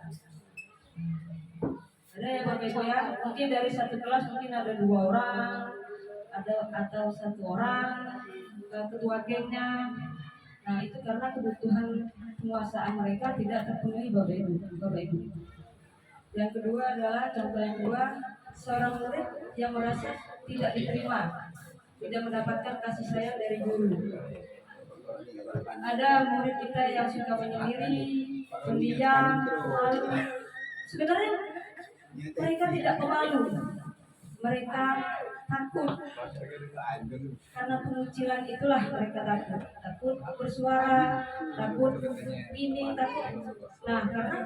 Ada ya Bapak Ibu ya, mungkin dari satu kelas mungkin ada 2 orang, atau 1 orang, ketua gengnya. Nah itu karena kebutuhan penguasaan mereka tidak terpenuhi Bapak Ibu. Yang kedua adalah contoh yang kedua, seorang murid yang merasa tidak diterima, tidak mendapatkan kasih sayang dari guru. Ada murid kita yang suka menyendiri, pendiam, malu. Sebenarnya mereka tidak pemalu, mereka takut. Karena pengucilan itulah mereka takut bersuara, takut ini, takut. Nah, karena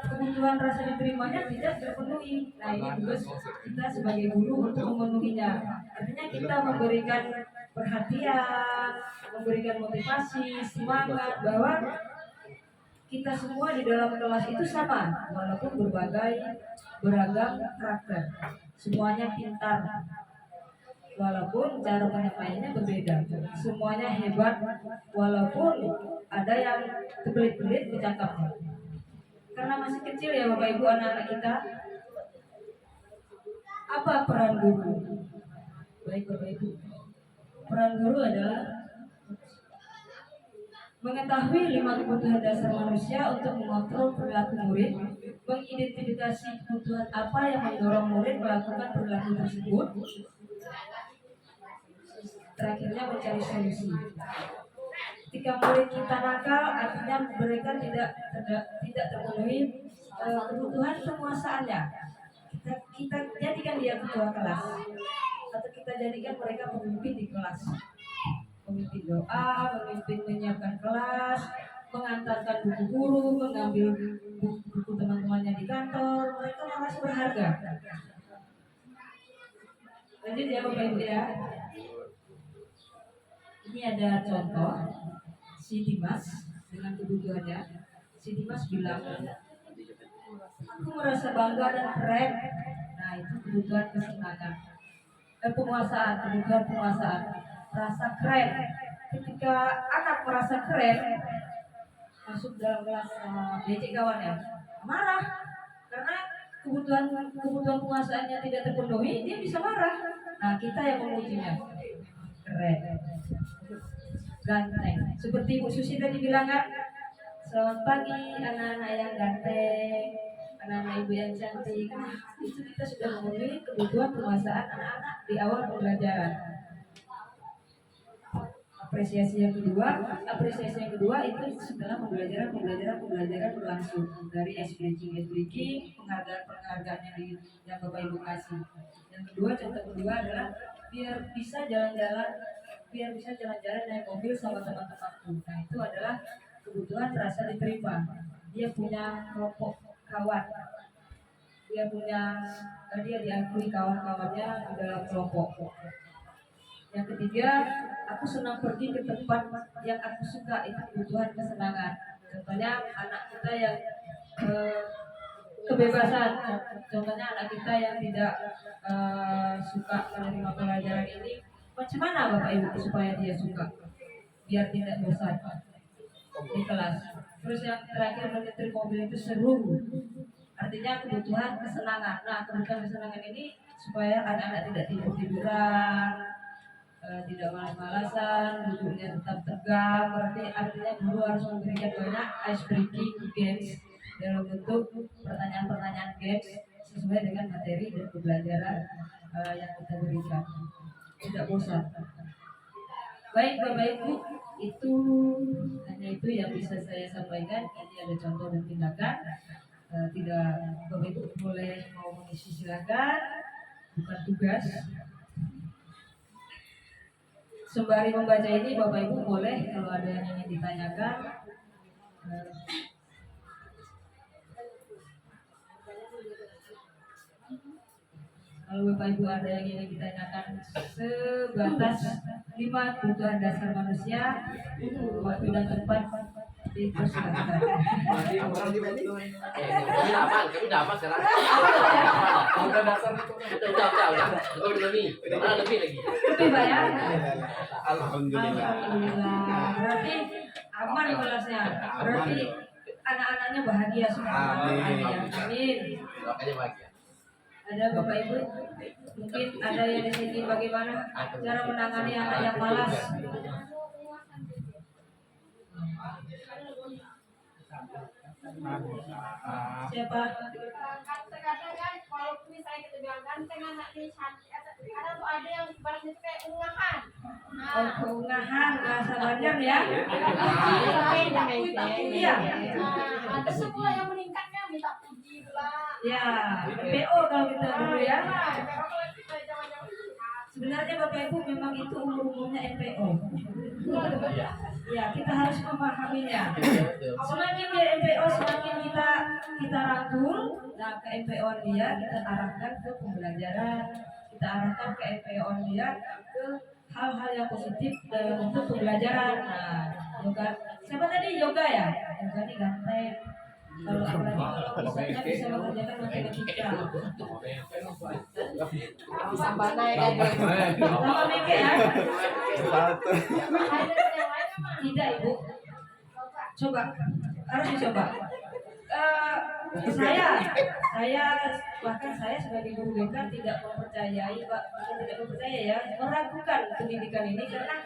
kebutuhan rasa diterimanya tidak terpenuhi. Nah, ini tugas kita sebagai guru untuk memenuhinya. Artinya kita memberikan perhatian, memberikan motivasi, semangat bahwa kita semua di dalam kelas itu sama, walaupun beragam karakter. Semuanya pintar, walaupun cara penyampaiannya berbeda. Semuanya hebat, walaupun ada yang terbelit-belit bercakapnya. Karena masih kecil ya Bapak Ibu anak-anak kita. Apa peran guru? Baik Bapak Ibu, peran guru adalah mengetahui 5 kebutuhan dasar manusia untuk mengontrol perilaku murid, mengidentifikasi kebutuhan apa yang mendorong murid melakukan perilaku tersebut, terakhirnya mencari solusi. Ketika murid kita nakal, artinya mereka tidak terpenuhi kebutuhan penguasaannya. Kita jadikan dia ketua kelas, atau kita jadikan mereka pemimpin di kelas. Memimpin doa, memimpin menyiapkan kelas, mengantarkan buku guru, mengambil buku teman-temannya di kantor. Mereka merasa berharga. Lanjut ya Bapak Ibu ya. Ini ada contoh si Dimas dengan kebutuhannya. Si Dimas bilang, aku merasa bangga dan keren. Nah itu kebutuhan kesenangan, kebutuhan penguasaan. Rasa keren. Ketika anak merasa keren, masuk dalam kelas BC kawan ya, marah karena kebutuhan penguasaannya tidak terpenuhi, dia bisa marah. Nah kita yang memujinya, keren, ganteng. Seperti Bu Susi tadi bilang kan, selamat pagi anak-anak yang ganteng, anak-anak ibu yang cantik. Nah, itu kita sudah memenuhi kebutuhan penguasaan anak-anak di awal pembelajaran. Apresiasi yang kedua itu setelah pembelajaran berlangsung dari ice breaking, penghargaan yang Bapak Ibu kasih. Yang kedua, contoh kedua adalah biar bisa jalan-jalan naik mobil sama teman-temanku. Nah itu adalah kebutuhan rasa diterima. Dia punya kelompok kawan, dia diakui kawan-kawannya di dalam kelompok. Yang ketiga, aku senang pergi ke tempat yang aku suka, itu kebutuhan kesenangan. Contohnya anak kita yang kebebasan, contohnya anak kita yang tidak suka menerima pelajaran ini, macam mana Bapak Ibu supaya dia suka, biar tidak bosan di kelas. Terus yang terakhir, menyetir mobil itu seru, artinya kebutuhan kesenangan. Nah kebutuhan kesenangan ini supaya anak-anak tidak tidur-tiduran, tidak malas-malasan, duduknya tetap tegak. Berarti artinya guru harus memberikan banyak ice breaking games dalam bentuk pertanyaan-pertanyaan games sesuai dengan materi dan pembelajaran yang kita berikan. Tidak bosan. Baik Bapak Ibu, hanya itu yang bisa saya sampaikan. Ini ada contoh dan tindakan. Tidak, Bapak Ibu boleh mau mengisi silakan, bukan tugas. Sembari membaca ini Bapak Ibu boleh kalau ada yang ingin ditanyakan. Kalau Bapak Ibu ada yang ingin ditanyakan sebatas 5 kebutuhan dasar manusia, waktu dan tempat dipersilakan. Kami dapat sekarang. Udah dasar itu. Udah. Betul lebih. Mana lebih lagi? Lebih Pak ya? Alhamdulillah. Alhamdulillah. Berarti aman kelasnya. Berarti anak-anaknya bahagia semua. Amin. Amin. Makanya bahagia. Ada Bapak Ibu, mungkin ada yang di sini bagaimana cara menangani anak yang malas. Siapa? Kadang-kadang kan kalau misalnya kita bilang ganteng anak ini cantik, kadang tuh ada yang ibaratnya tuh kayak ungahan. Oh, keungahan bahasa Banjar ya. Iya. Ada semua yang meningkatnya minta puji pula. Ya, PO kalau kita dulu ya. Sebenarnya Bapak Ibu memang itu umur-umurnya MPO. Ya, kita harus memahaminya. Semakin dia MPO, semakin kita rangkul, nah ke MPO dia kita arahkan ke pembelajaran, kita arahkan ke MPO dia ke hal-hal yang positif dalam bentuk pembelajaran. Nah, yoga, siapa tadi yoga ya? Yoga ini ganteng. Kalau misalnya bisa mengerjakan matematika. Sama naik aja. Sama Meke ya? Tidak Ibu. Coba, harus dicoba. Saya bahkan saya sebagai guru BK tidak mempercayai Pak, tidak mempercaya ya, meragukan pendidikan ini karena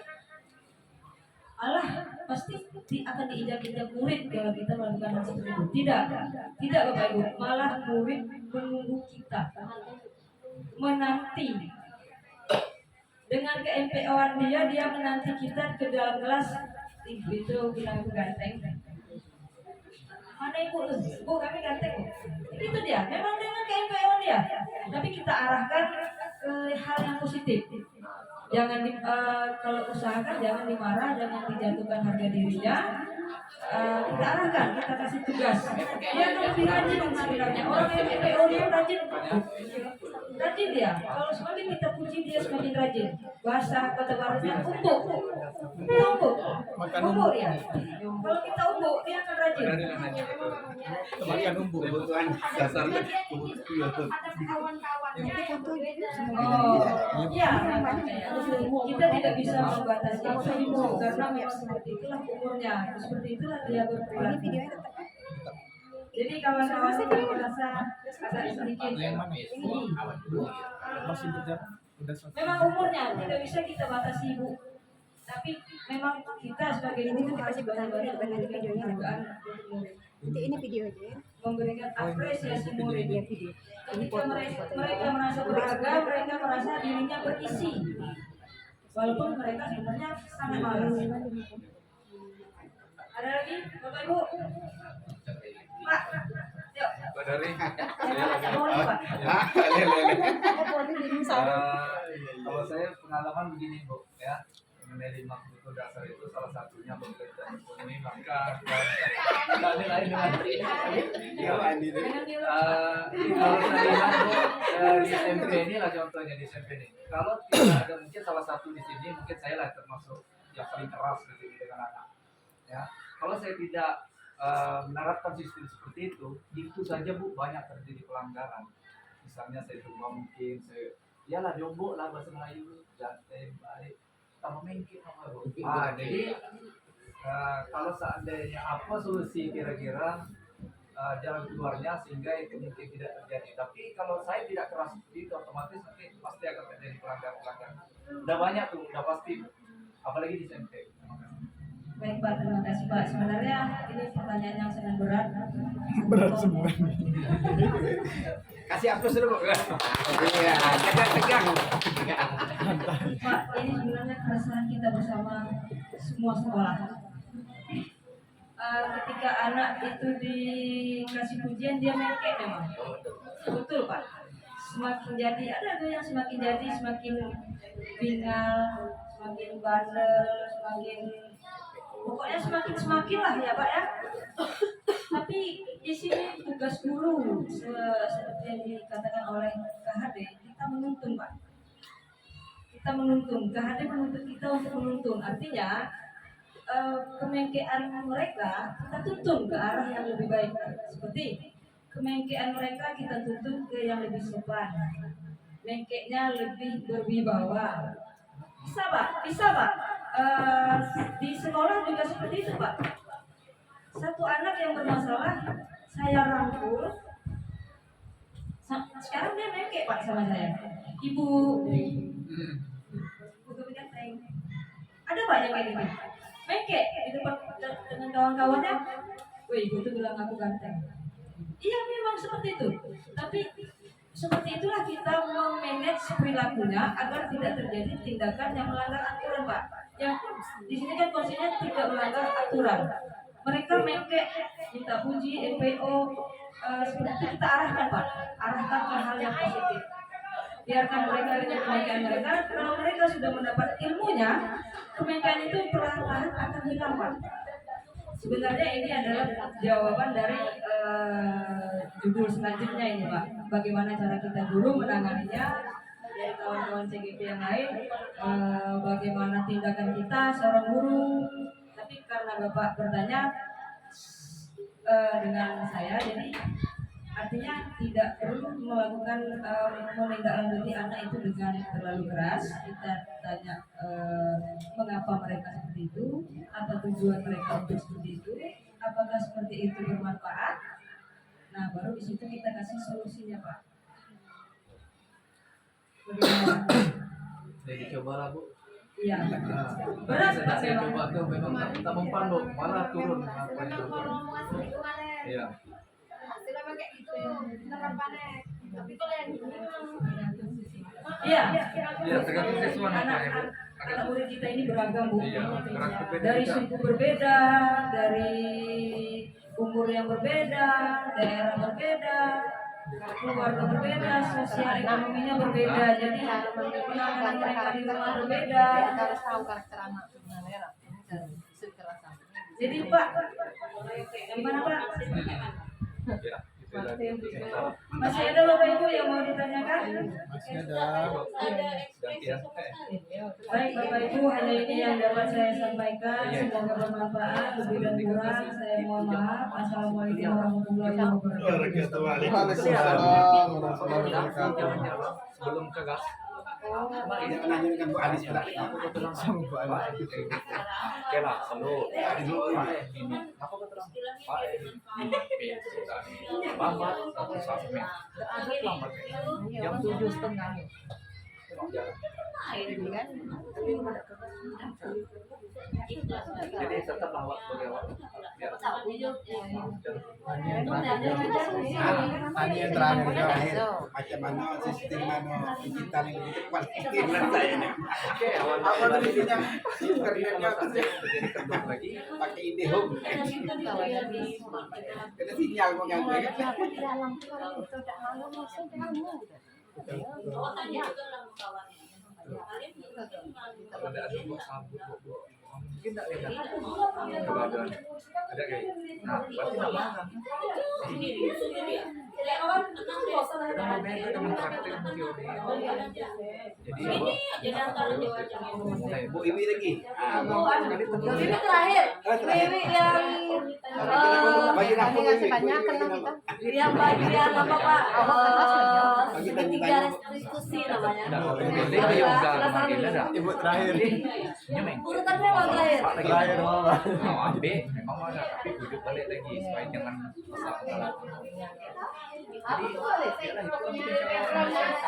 Allah pasti akan diinjak-injak murid kalau kita melakukan hal seperti itu. Tidak Bapak Ibu, malah murid menunggu kita, menanti. Dengan ke-MPO-an dia menanti kita ke dalam kelas. Itu bilang ganteng. Mana Ibu? Bu, kami ganteng. Itu dia. Memang dengan ke-MPO-an dia. Tapi kita arahkan ke hal yang positif. Jangan kalau usahakan jangan dimarah, jangan dijatuhkan harga dirinya. Kita arahkan, kita kasih tugas. Dia akan lebih rajin sebenarnya. Orang yang MPO dia rajin dia. Kalau semakin kita puji dia semakin rajin. Bahasa kata barunya umbuk. Umbuk dia. Kalau kita umbuk dia akan rajin. Makan umbuk kebutuhan dasar. Ada kawan-kawannya yang berbeda. Oh, iya. Kita tidak bisa membatasi itu karena memang seperti itulah umurnya, seperti itulah dia berperilaku. Jadi kawan-kawan yang merasa agak sedikit Masih berjalan. memang umurnya tidak bisa kita batasi Bu. Tapi memang kita sebagai guru harus benar-benar memberikan penghargaan untuk murid. Ini video aja ya. Memberikan apresiasi murid. Ketika mereka merasa berharga, mereka merasa dirinya berisi. Walaupun mereka sebenarnya sangat malas. Ada lagi, Bapak Ibu? Pak, yuk. Dari Boleh, Pak. kalau saya pengalaman begini Bu ya, mengenai 5 kebutuhan dasar itu salah satunya bekerja ekonomi maka dan lain dengan kalau saya lihat Bu di SMP ini lah contohnya di SMP ini. Kalau tidak ada mungkin salah satu di sini mungkin saya lah termasuk yang paling keras di sini dengan anak. Ya, kalau saya tidak menerapkan sistem seperti itu saja Bu banyak terjadi pelanggaran. Misalnya saya coba mungkin iyalah jomblo lah bahasa Melayu, jantai baik, tambah mengkit apa Bu. Jadi kalau seandainya apa solusi kira-kira jalan keluarnya sehingga itu mungkin tidak terjadi. Tapi kalau saya tidak keras seperti itu otomatis nanti pasti akan terjadi pelanggaran. Udah banyak tuh, udah pasti, apalagi di SMP. Baik Pak, terima kasih Pak. Sebenarnya ini pertanyaan yang sangat berat. Berat semua. Kasih hapus dulu. Iya, tegang. Pak, ini sebenarnya keresahan kita bersama semua sekolah. Ketika anak itu dikasih pujian dia mengkek memang. Betul Pak. Semakin jadi ada tuh yang semakin jadi semakin bingal, semakin bandel, semakin pokoknya semakin lah ya Pak ya. Tapi di sini tugas guru seperti yang dikatakan oleh KHD, kita menuntun Pak. Kita menuntun, KHD menuntut kita untuk menuntun. Artinya kemengkean mereka kita tuntun ke arah yang lebih baik. Seperti kemengkean mereka kita tuntun ke yang lebih sopan, mengkeknya lebih berwibawa. Bisa Pak. Di sekolah juga seperti itu Pak. Satu anak yang bermasalah saya rangkul, sekarang dia mengkek Pak sama saya. Ibu ganteng. Ada Pak yang kayak gini. Mengkek di depan dengan kawan-kawannya. Wih, ibu tuh bilang aku ganteng. Iya memang seperti itu. Tapi seperti itulah kita memanage perilakunya agar tidak terjadi tindakan yang melanggar aturan Pak. Yang di sini kan konsepnya tidak melanggar aturan. Mereka mengkek, minta puji, MPO, seperti itu kita arahkan Pak. Arahkan ke hal yang positif. Biarkan mereka dengan kemengkean mereka. Kalau mereka sudah mendapat ilmunya, kemengkean itu perlahan-lahan akan hilang Pak. Sebenarnya ini adalah jawaban dari judul selanjutnya ini Pak. Bagaimana cara kita dulu menanganinya dari kawan-kawan CGP yang lain, bagaimana tindakan kita seorang guru. Tapi karena Bapak bertanya dengan saya, jadi artinya tidak perlu melakukan menindaklanjuti anak itu dengan terlalu keras. Kita tanya mengapa mereka seperti itu, apa tujuan mereka untuk seperti itu, apakah seperti itu bermanfaat. Nah baru di situ kita kasih solusinya Pak. Bagaimana? Jadi cobalah Bu. Iya. Berat Pak Saya memang. coba tuh memang kita mempandu malah turun apa itu. Iya. Hasilnya pakai itu penerapannya. Tapi kalau yang Iya. Iya, tergantung siswa Anak ya Bu. murid kita ini beragam Bu. Iya, keras berbeda Dari juga. suku berbeda, dari umur yang berbeda, daerah berbeda, keluarga berbeda, sosial ekonominya berbeda. Jadi penanganan mereka di rumah berbeda. Kita harus tahu karakter anak sebenarnya lah. Jadi Pak, gimana Pak? Ya, itu tadi. Masih ada Bapak Ibu yang mau ditanyakan? Masih ada. Gantian. Baik Bapak Ibu, hanya ini yang dapat saya sampaikan. Semoga bermanfaat. Lebih dan kurang saya mohon maaf. Assalamualaikum warahmatullahi wabarakatuh. Waalaikumsalam warahmatullahi wabarakatuh. Sebelum ke gas. Tidak pernah nyanyikan Bu Adis pula. Aku keterang Sama Bu Adis. Oke lah, selalu. Ini apa keterang? Pak ini lambat satu sampai. Agak lambat. Jam 7:30. Jadi tetap lawat sebagai awak. Biar Tanya yang terakhir, macam mana sistem mana digital yang lebih cepat? Gimana saya ini? oke, awal Apa tadi dia? Internetnya terjadi ketuk lagi. pakai IndiHome. Ada sinyal kok yang gue kan? Kalau ada buah sabut, mungkin tak lihat. Coba ada kayak, nah, berarti tak makan. Karena beda dengan praktek teori. Jadi, Bu Iwi lagi. Ini terakhir. Wiwi yang Bagi aku Iwi. yang bagian apa Pak? Segitiga Diskusi namanya. jadi yoga manggilnya dah. Ibu terakhir. Nyemeng. Urutannya yang terakhir. Terakhir mama. Mau ambil, memang ada, tapi bujuk balik lagi supaya jangan masalah. Jadi,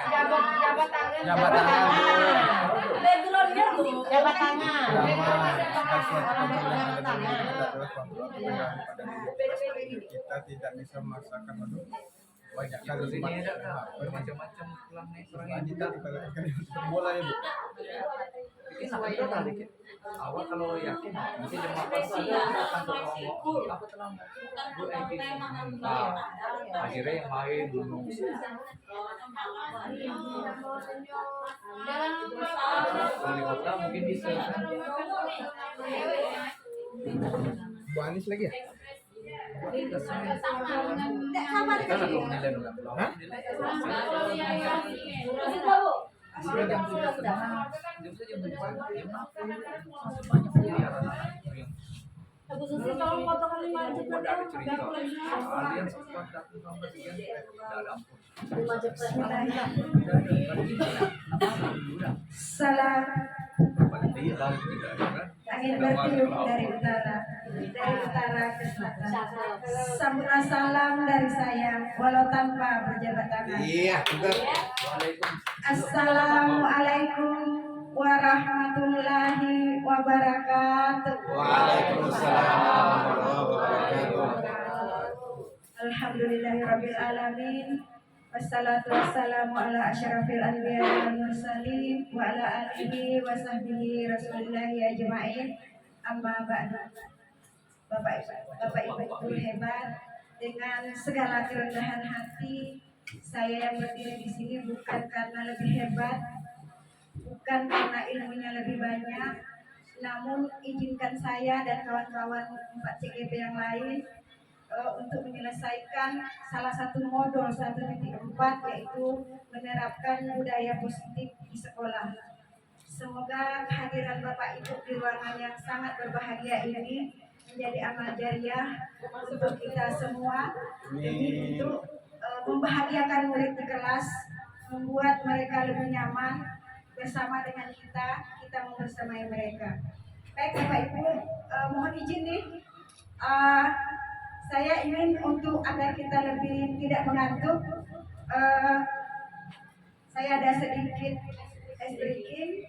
jabat tangan. Jabat tangan. Backgroundnya Bu. Jabat tangan. Kita tidak bisa memaksakan untuk banyak di kali sini ada tak bermacam-macam pulang nih orang kita kita bola ya Bu. bikin apa itu tadi kan? Awal kalau yakin, mesti jam 8 itu ada kantor ngomong apa terlambat. Bu Egi, nah akhirnya yang lain belum. Wali kota mungkin bisa. Bu Anies lagi ya? Kan aku menilai ulang. Hah? Masih tahu. Jam 3 setengah, jam 4, jam 6, masih banyak miliaran anak yang Aku Susi tolong potong 5 jepret ada ya. cerita kalian sempat datang ke presiden tidak ada ampun. 5 jepret. Salam Paling tidak tidak ada kan? angin bertiup dari utara ke selatan. Sambutlah salam dari saya, walau tanpa berjabat tangan. Iya, betul. Assalamualaikum warahmatullahi wabarakatuh. Waalaikumsalam warahmatullahi wabarakatuh. Alhamdulillahirabbil alamin. Wassalatu wassalamu ala asyrafil anbiya wal mursalin wa ala alihi wa sahbihi rasulillahi ajma'in. Amma ba'du. Bapak Ibu hebat, dengan segala kerendahan hati saya yang berdiri di sini bukan karena lebih hebat, bukan karena ilmunya lebih banyak, namun izinkan saya dan kawan-kawan 4CGP yang lain untuk menyelesaikan salah satu modul 1.4, yaitu menerapkan budaya positif di sekolah. Semoga kehadiran Bapak Ibu di ruangan yang sangat berbahagia ini menjadi amal jariah untuk kita semua, demi untuk membahagiakan murid di kelas, membuat mereka lebih nyaman bersama dengan kita membersamai mereka. Baik Bapak Ibu, mohon izin nih, saya ingin untuk agar kita lebih tidak mengantuk, saya ada sedikit ice breaking,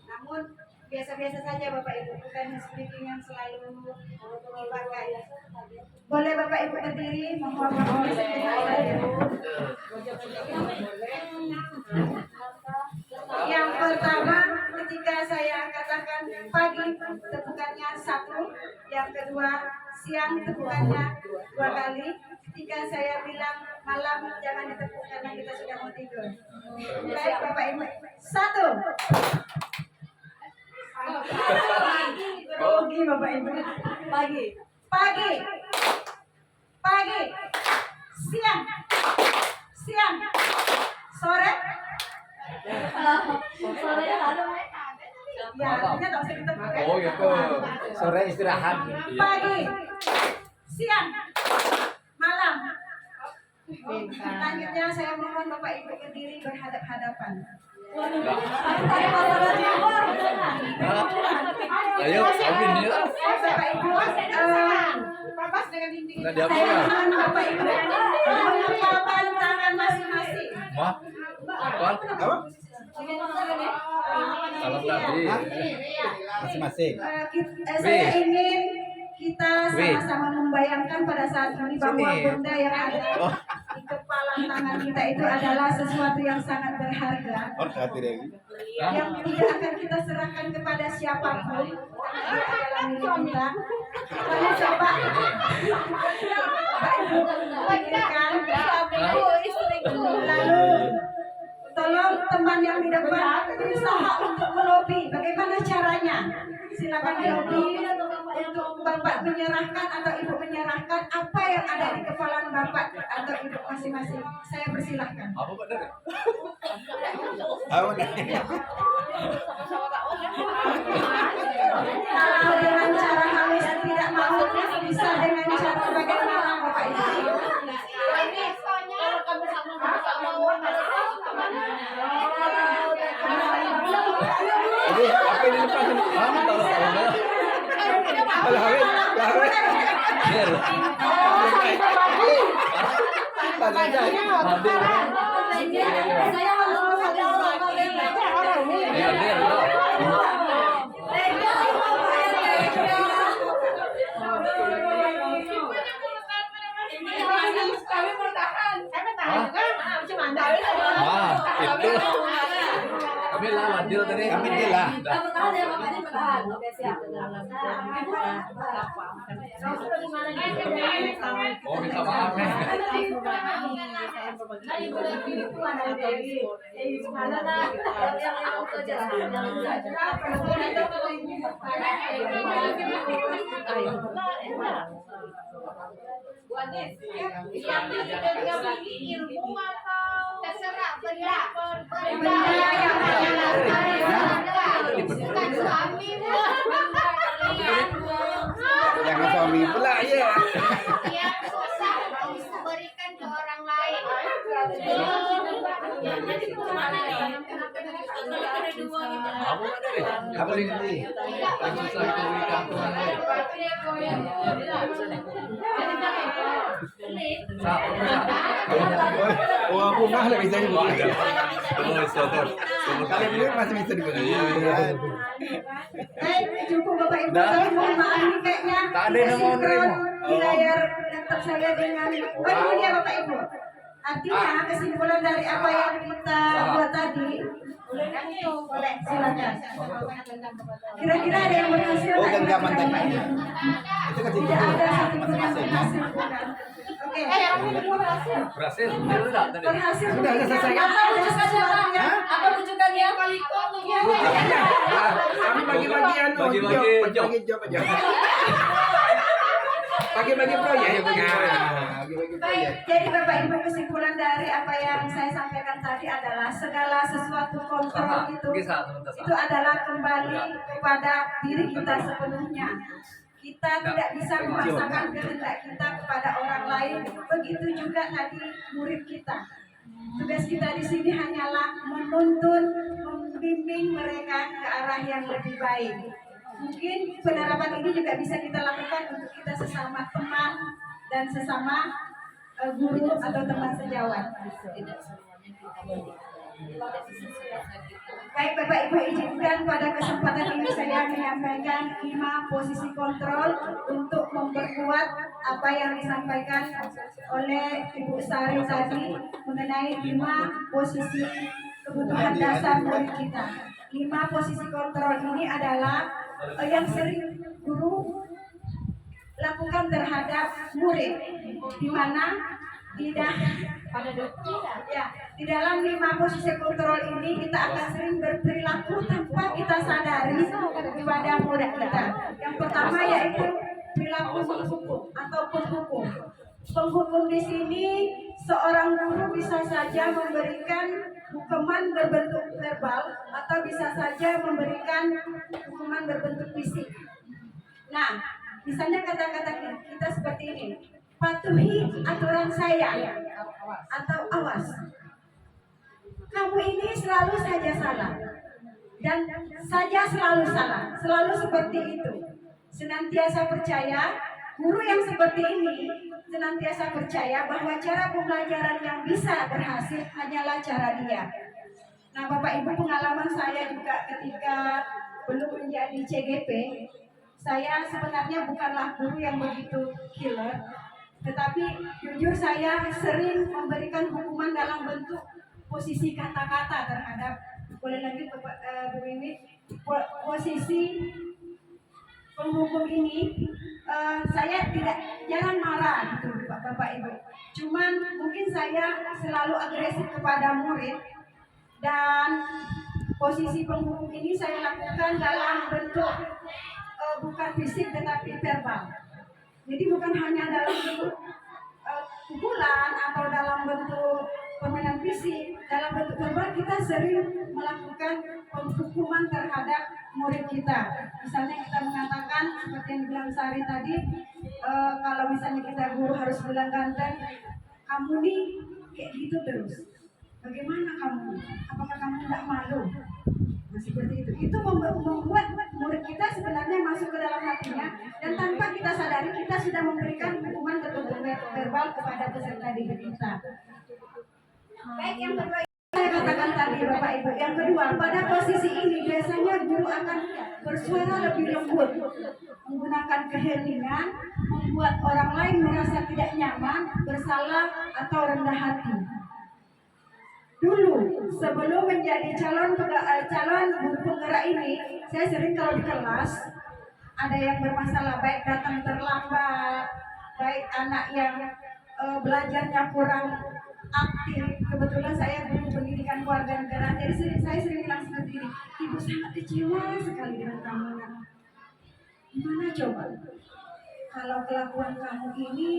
namun biasa-biasa saja Bapak Ibu, bukan ice breaking yang selalu dipakai. Boleh Bapak Ibu berdiri, mohon maaf saja. Yang pertama, ketika saya katakan pagi, tepukannya 1. Yang kedua, siang, tepukannya 2 kali. Ketika saya bilang malam, jangan ditepuk karena kita sudah mau tidur. Baik Bapak Ibu, 1. Grogi Bapak Ibu. Pagi. Pagi. Pagi. Siang. Siang. Sore. Sorenya ada. Ya, artinya tak usah ditepuk. Oh gitu. Sore istirahat. Pagi. Siang. Malam. Selanjutnya saya mohon Bapak Ibu berdiri berhadap-hadapan. Ayo, Alvin ya. Bapak Ibu, Papas dengan dinding. Nggak diapa saya ya? mohon Bapak Ibu mengepalkan tangan masing-masing. Wah, apa? Salam tadi. Masing-masing. Saya ingin kita sama-sama membayangkan pada saat ini bahwa benda yang ada di kepala tangan kita itu adalah sesuatu yang sangat berharga, yang tidak akan kita serahkan kepada siapapun, karena dia adalah milik kita. Lalu coba Bapak Ibu pikirkan, lalu tolong teman yang di depan berusaha untuk melobi. Bagaimana caranya? Silakan melobi untuk Bapak menyerahkan atau Ibu menyerahkan apa yang ada di kepala Bapak atau Ibu masing-masing. Saya persilahkan. Apa Pak Dar? Apa? Kalau dengan cara halus tidak mau, bisa dengan cara bagaimana Bapak Ibu? Aduh, apa ini lepas ini? Lama tahu tahu. Kalau hawit, hawit. Biar. Itu kami lawan dia tadi. Amin lah. Bertahan ya makanya bertahan. Oke siap. Oh, minta maaf nih. Terserah benda. Benda yang Bukan suami, Bu. Jangan suami pula ya. Yang susah berikan ke orang lain. Kamu ada deh. Apa ini? Yang susah itu berikan ke orang lain. Oh, aku mah lebih bisa digunakan. Kalian ini masih bisa digunakan. cukup Bapak Ibu tadi mohon maaf nih kayaknya Tak ada yang mau nerima. di layar laptop saya dengan ini dia Bapak Ibu. Artinya kesimpulan dari apa yang kita buat tadi boleh silakan. Kira-kira ada yang berhasil? Oh, nggak genggaman kira-kira? tadi. Itu kan Tidak ada satupun yang berhasil. Oke. Berhasil, enggak tadi? Berhasil. Sudah selesai. Apa rujukannya? Apa rujukannya? Kami bagi-bagi Bagi-bagi job aja. Bagi-bagi proyek. Bagi-bagi Baik, proyek. jadi Bapak Ibu kesimpulan dari apa yang saya sampaikan tadi adalah segala sesuatu kontrol itu adalah kembali kepada diri kita sepenuhnya. Kita tidak bisa memaksakan kehendak kita kepada orang lain. Begitu juga tadi murid kita. Tugas kita di sini hanyalah menuntun, membimbing mereka ke arah yang lebih baik. Mungkin penerapan ini juga bisa kita lakukan untuk kita sesama teman dan sesama guru atau teman sejawat. Baik Bapak Ibu, izinkan pada kesempatan ini saya menyampaikan 5 posisi kontrol untuk memperkuat apa yang disampaikan oleh Ibu Sari tadi mengenai 5 posisi kebutuhan dasar murid kita. 5 posisi kontrol ini adalah yang sering guru lakukan terhadap murid, di mana di dalam 5 posisi kontrol ini kita akan sering berperilaku tanpa kita sadari kepada murid kita. Yang pertama yaitu perilaku menghukum atau penghukum. Penghukum di sini seorang guru bisa saja memberikan hukuman berbentuk verbal atau bisa saja memberikan hukuman berbentuk fisik. Nah, misalnya kata-kata kita seperti ini, patuhi aturan saya atau awas. Kamu ini selalu saja salah dan saja selalu salah, selalu seperti itu. Senantiasa percaya, guru yang seperti ini senantiasa percaya bahwa cara pembelajaran yang bisa berhasil hanyalah cara dia. Nah, Bapak Ibu, pengalaman saya juga ketika belum menjadi CGP, saya sebenarnya bukanlah guru yang begitu killer, tetapi jujur saya sering memberikan hukuman dalam bentuk posisi kata-kata terhadap, boleh lanjut Bu Wiwi, posisi penghukum ini. Saya jangan marah gitu Bapak Ibu. Cuman mungkin saya selalu agresif kepada murid, dan posisi penghukum ini saya lakukan dalam bentuk bukan fisik tetapi verbal. Jadi bukan hanya dalam bentuk pukulan atau dalam bentuk permainan fisik, dalam bentuk verbal kita sering melakukan penghukuman terhadap murid kita. Misalnya kita mengatakan seperti yang bilang Sari tadi, kalau misalnya kita guru harus bilang ganteng, kamu nih kayak gitu terus. Bagaimana kamu? Apakah kamu tidak malu? Nah, seperti itu. Itu membuat murid kita sebenarnya masuk ke dalam hatinya, dan tanpa kita sadari kita sudah memberikan hukuman berbentuk verbal kepada peserta didik kita. Baik, yang kedua saya katakan tadi Bapak Ibu. Yang kedua, pada posisi ini biasanya guru akan bersuara lebih lembut, menggunakan keheningan, membuat orang lain merasa tidak nyaman, bersalah atau rendah hati. dulu sebelum menjadi calon guru penggerak ini, saya sering kalau di kelas ada yang bermasalah, baik datang terlambat, baik anak yang belajarnya kurang aktif. Kebetulan saya guru pendidikan keluarga negara, jadi saya sering bilang seperti ini, ibu sangat kecewa sekali dengan kamu. Gimana coba kalau kelakuan kamu ini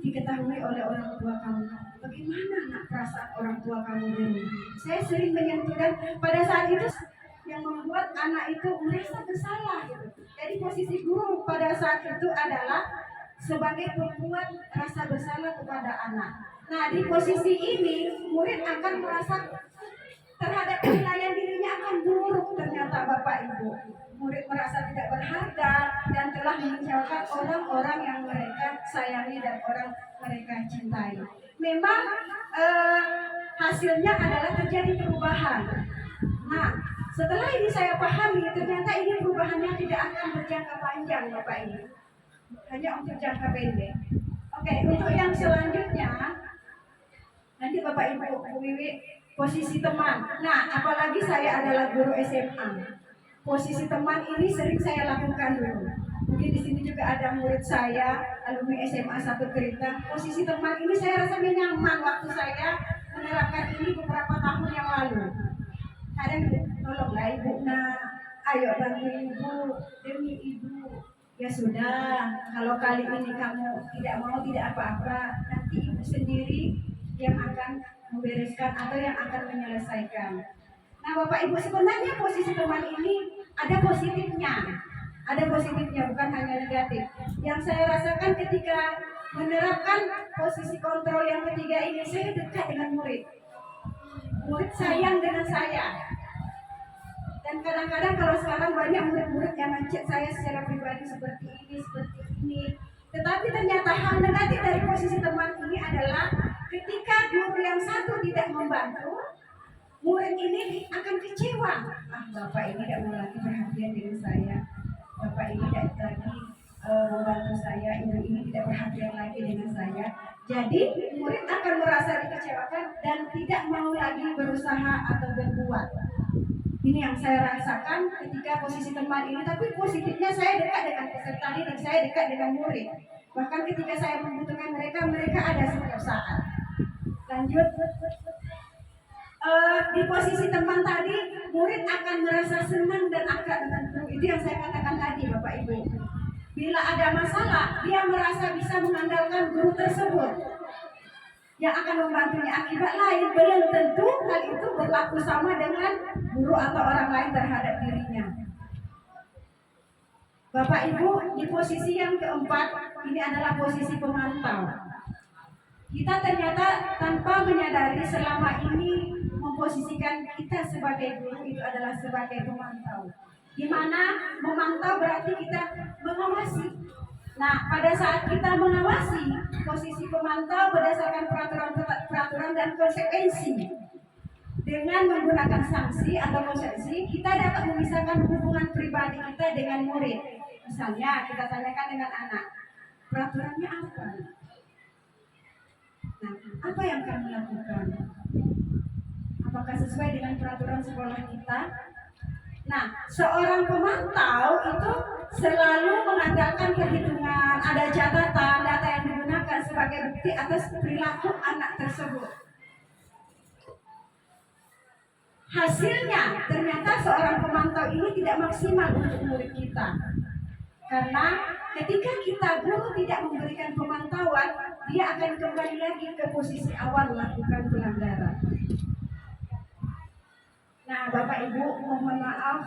diketahui oleh orang tua kamu, bagaimana nak perasaan orang tua kamu dulu? Saya sering menyentuh, dan pada saat itu yang membuat anak itu merasa bersalah gitu. Jadi posisi guru pada saat itu adalah sebagai pembuat rasa bersalah kepada anak. Nah, di posisi ini murid akan merasa terhadap penilaian dirinya akan buruk. Ternyata Bapak Ibu, murid merasa tidak berharga dan telah mengecewakan orang-orang yang mereka sayangi dan orang mereka cintai. Memang hasilnya adalah terjadi perubahan. Nah, setelah ini saya pahami, ternyata ini perubahannya tidak akan berjangka panjang Bapak Ibu, hanya untuk jangka pendek. Oke, untuk yang selanjutnya nanti Bapak Ibu, Bu Wiwi, posisi teman. Nah, apalagi saya adalah guru SMA. Posisi teman ini sering saya lakukan dulu. Mungkin di sini juga ada murid saya, alumni SMA 1 Kerita. Posisi teman ini saya rasa nyaman waktu saya menerapkan ini beberapa tahun yang lalu. Kadang tolonglah ibu, ayo bantu ibu, demi ibu. Ya sudah, kalau kali ini kamu tidak mau, tidak apa-apa. Nanti ibu sendiri yang akan membereskan atau yang akan menyelesaikan. Nah Bapak Ibu, sebenarnya posisi teman ini ada positifnya, bukan hanya negatif. Yang saya rasakan ketika menerapkan posisi kontrol yang ketiga ini, saya dekat dengan murid. Murid sayang dengan saya. Dan kadang-kadang kalau sekarang banyak murid-murid yang ngechat saya secara pribadi seperti ini. Tetapi ternyata hal negatif dari posisi teman ini adalah ketika guru yang satu tidak membantu, murid ini akan kecewa. Bapak ini tidak mau lagi perhatian dengan saya. Bapak ini tidak lagi membantu saya. Ibu ini tidak perhatian lagi dengan saya. Jadi murid akan merasa dikecewakan dan tidak mau lagi berusaha atau berbuat. Ini yang saya rasakan ketika posisi teman ini. Tapi positifnya saya dekat dengan peserta didik, saya dekat dengan murid. Bahkan ketika saya membutuhkan mereka ada setiap saat. Lanjut. Di posisi teman tadi, murid akan merasa senang dan akrab dengan guru. Itu yang saya katakan tadi Bapak Ibu. Bila ada masalah, dia merasa bisa mengandalkan guru tersebut yang akan membantunya. Akibat lain belum tentu hal itu berlaku sama dengan guru atau orang lain terhadap dirinya. Bapak Ibu, di posisi yang keempat, ini adalah posisi pemantau. Kita ternyata tanpa menyadari selama ini memposisikan kita sebagai guru itu adalah sebagai pemantau. Di mana memantau berarti kita mengawasi. Nah, pada saat kita mengawasi, posisi pemantau berdasarkan peraturan dan konsekuensi. Dengan menggunakan sanksi atau konsekuensi, kita dapat memisahkan hubungan pribadi kita dengan murid. Misalnya, kita tanyakan dengan anak, peraturannya apa? Nah, apa yang kamu lakukan? Apakah sesuai dengan peraturan sekolah kita? Nah, seorang pemantau itu selalu mengandalkan perhitungan, ada catatan, data yang digunakan sebagai bukti atas perilaku anak tersebut. Hasilnya, ternyata seorang pemantau ini tidak maksimal untuk murid kita. Karena ketika kita guru tidak memberikan pemantauan, dia akan kembali lagi ke posisi awal melakukan pelanggaran. Nah, Bapak Ibu, mohon maaf,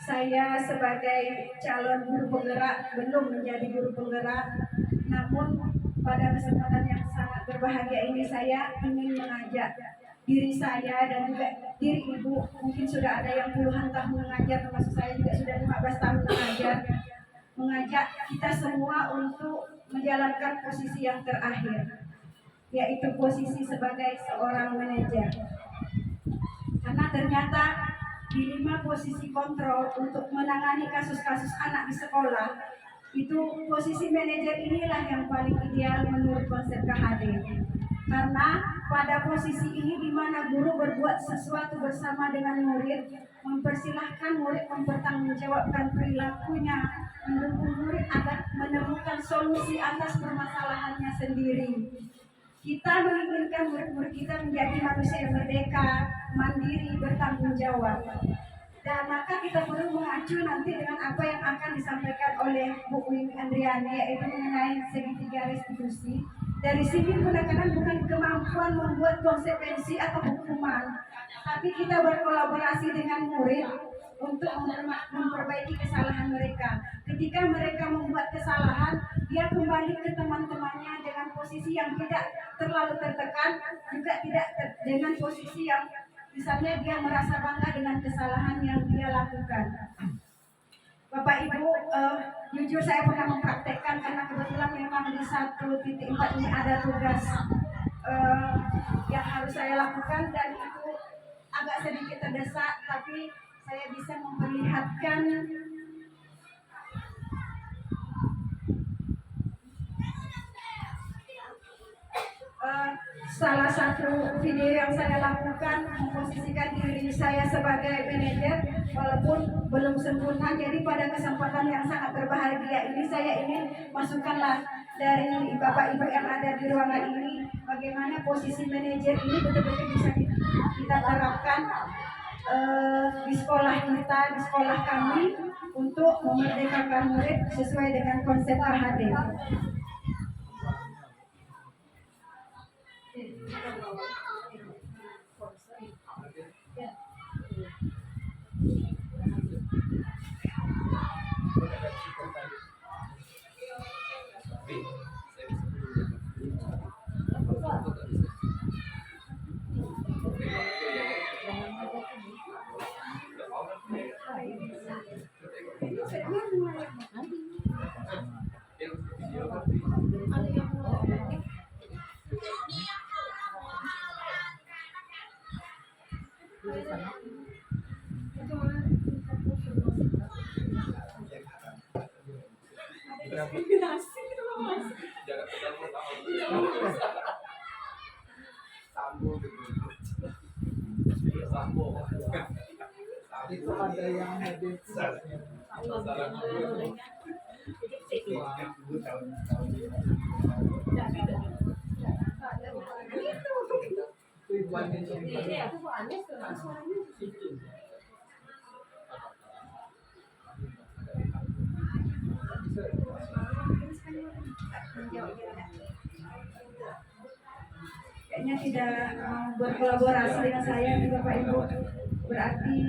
saya sebagai calon guru penggerak belum menjadi guru penggerak. Namun pada kesempatan yang sangat berbahagia ini, saya ingin mengajak diri saya dan juga diri Ibu, mungkin sudah ada yang puluhan tahun mengajar, termasuk saya juga sudah 15 tahun mengajar, mengajak kita semua untuk menjalankan posisi yang terakhir, yaitu posisi sebagai seorang manajer. Karena ternyata di 5 posisi kontrol untuk menangani kasus-kasus anak di sekolah, itu posisi manajer inilah yang paling ideal menurut konsep KHD. Karena pada posisi ini di mana guru berbuat sesuatu bersama dengan murid, mempersilahkan murid mempertanggungjawabkan perilakunya, mendukung murid agar menemukan solusi atas permasalahannya sendiri. Kita menginginkan murid-murid kita menjadi manusia yang merdeka, mandiri, bertanggung jawab. Dan maka kita perlu mengacu nanti dengan apa yang akan disampaikan oleh Bu Wimi Andriani, yaitu mengenai segitiga restitusi. Dari sini kadang-kadang bukan kemampuan membuat konsekuensi atau hukuman, tapi kita berkolaborasi dengan murid untuk memperbaiki kesalahan mereka. Ketika mereka membuat kesalahan, dia kembali ke teman-temannya dengan posisi yang tidak terlalu tertekan, juga tidak dengan posisi yang misalnya dia merasa bangga dengan kesalahan yang dia lakukan. Bapak Ibu, jujur saya pernah mempraktekkan karena kebetulan memang di 1.4 ini ada tugas yang harus saya lakukan, dan itu agak sedikit terdesak, tapi saya bisa memperlihatkan salah satu video yang saya lakukan, memposisikan diri saya sebagai manajer walaupun belum sempurna. Jadi pada kesempatan yang sangat berbahagia ini, saya ingin masukkanlah dari Bapak Ibu yang ada di ruangan ini, bagaimana posisi manajer ini betul-betul bisa kita terapkan di sekolah kita, di sekolah kami, untuk memerdekakan murid sesuai dengan konsep KHD. Itu ada yang edit. Kayaknya tidak berkolaborasi dengan saya nih Bapak Ibu, berarti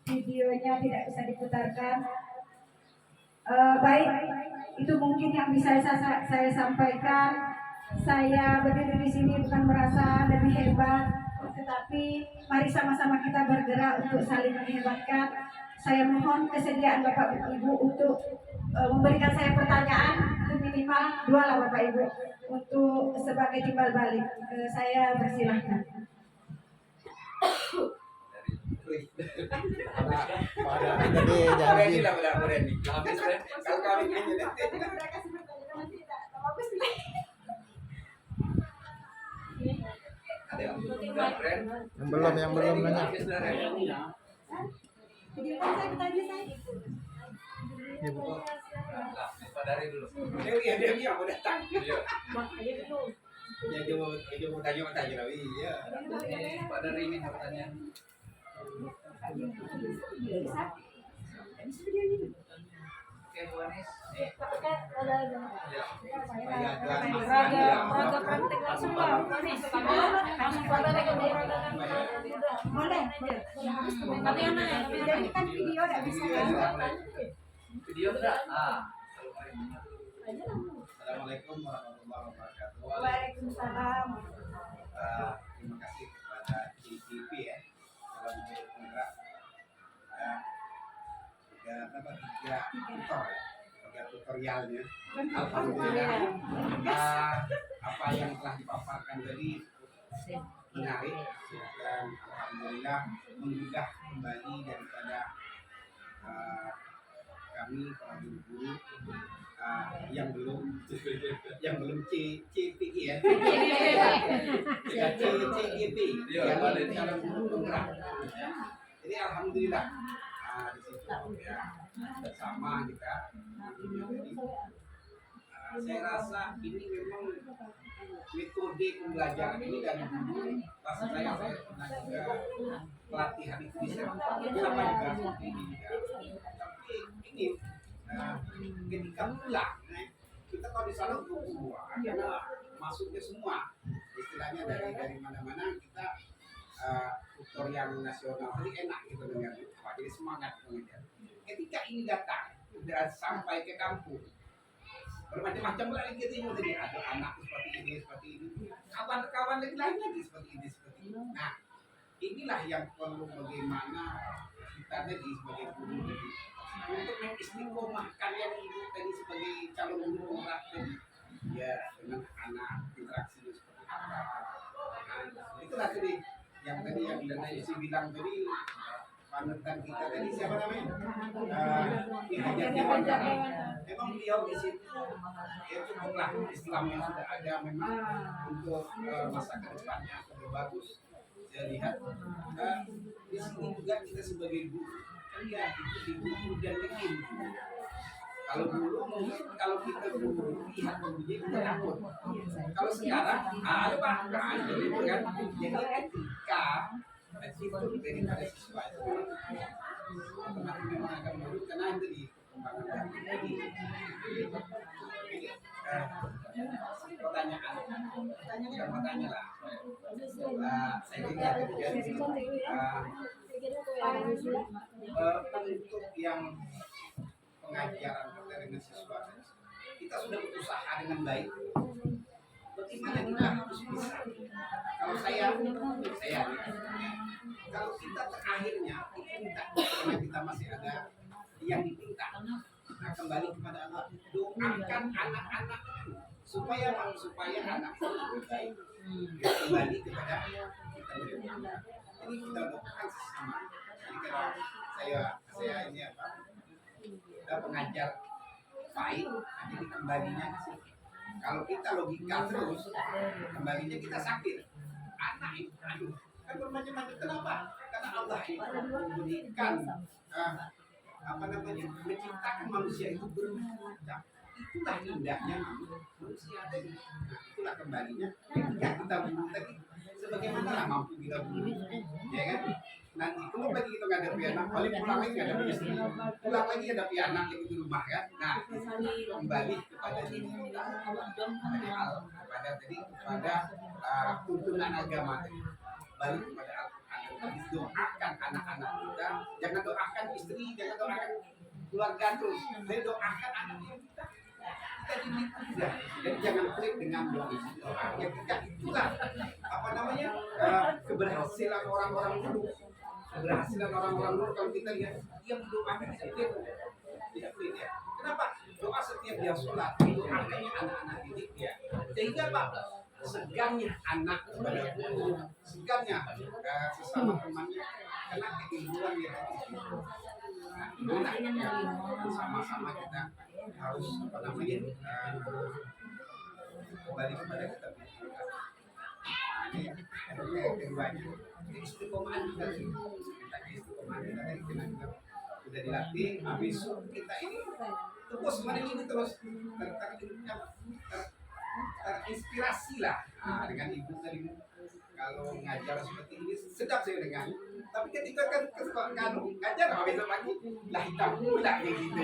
videonya tidak bisa diputarkan. Baik, itu mungkin yang bisa saya sampaikan. Saya berdiri di sini bukan merasa lebih hebat, tetapi mari sama-sama kita bergerak untuk saling menghebatkan. Saya mohon kesediaan Bapak Ibu untuk memberikan saya pertanyaan, itu minimal 2 lah Bapak Ibu, untuk sebagai timbal balik. Saya persilahkan. Pada tadi janji. Kalau kami ini Yang belum nanya. Ibu. Dari dulu. Dia mau datang. Ya dia mau tanya lagi. Iya. Pak Dari ini pertanyaan. Oke, Bu Anis. Raga praktek langsung lah, Anis. Langsung praktek boleh. Tapi yang mana? Jadi kan video tidak bisa kan? Video enggak? Assalamualaikum warahmatullahi wabarakatuh. Waalaikumsalam. Terima kasih kepada CCTV ya dalam bentuk kontrak. Tiga tutorialnya. Alhamdulillah apa yang telah dipaparkan tadi menarik dan alhamdulillah menggugah kembali daripada kami kami para guru yang belum CPG ya, CGP, yang calon guru penggerak. Ya. Jadi alhamdulillah di situ ya bersama kita. Saya rasa ini memang metode pembelajaran ini dari dulu. Pas saya pernah juga pelatihan itu di sama juga seperti ini juga. Tapi ini ketika pulang kita kalau di sana ada masuknya semua istilahnya dari mana-mana kita tutor yang nasional jadi enak gitu dengar jadi semangat mengajar. Ketika ini datang sudah sampai ke kampung bermacam-macam lagi gitu jadi ada anak seperti ini kawan-kawan lainnya seperti ini. Nah inilah yang perlu bagaimana kita tadi sebagai guru tadi untuk mengistiqomahkan yang ibu tadi sebagai calon guru penggerak tadi ya dengan anak interaksi seperti apa. Nah itulah tadi yang Isi bilang tadi panutan kita tadi siapa namanya? Ki Hajar Dewantara. Memang beliau di situ ya cukuplah Islam yang sudah ada memang untuk masa ke depannya sudah bagus. Saya lihat di sini juga kita sebagai guru kan ya itu di guru dan bikin. Kalau dulu mungkin kalau kita guru lihat gurunya kita takut. Kalau sekarang ada Pak, jadi itu kan jadi etika attitude daripada siswa itu otomatis memang akan menurut karena itu di perkembangan tadi. Pertanyaan lah. Saya kira untuk yang pengajaran kita dengan siswa kita sudah berusaha dengan baik. Bagaimana kita harus bisa? Kalau saya kalau kita terakhirnya kita karena kita masih ada yang diminta. Nah kembali kepada Allah, doakan anak-anak itu supaya anak itu lebih baik. Kembali kepada kita berdoa. Ini kita doakan sesama. Jadi kalau saya ini apa? Kita pengajar baik, jadi kembalinya ke sini. Kalau kita logika terus, kembalinya kita sakit. Anak itu, aduh, kan bermacam-macam. Kenapa? Karena Allah itu memberikan menciptakan manusia itu bermacam. Itulah indahnya manusia tadi. Itulah kembalinya. Ketika kita bunuh tadi, sebagaimana mampu kita bunuh, ya kan? Nanti kalau lagi kita ngadepi anak, balik pulang lagi ngadepi istri, pulang lagi ngadepi anak yang di rumah kan. Nah, kembali kepada diri kita, kepada tuntunan agama tadi, balik kepada Al-Quran. Doakan anak-anak kita, jangan doakan istri, jangan doakan keluarga terus, tapi doakan anak kita. Kita tidak, jadi jangan klik dengan doa. Yang kita itulah keberhasilan orang-orang dulu. Keberhasilan orang-orang dulu kalau kita lihat dia mendoakan setiap tidak boleh ya. Kenapa? Doa setiap dia sholat doakannya anak-anak didik dia. Sehingga Pak segannya anak kepada guru, segannya sesama temannya karena keinginan dia tadi. Nah, sama-sama kita harus kembali kepada kita. Ini keduanya. Istiqomah kita sudah dilatih, habis kita ini terus ini terus terinspirasi lah dengan ibu tadi kalau ngajar seperti ini sedap saya dengar. Tapi ketika kan ngajar habis lagi lah hitam pula kayak gitu.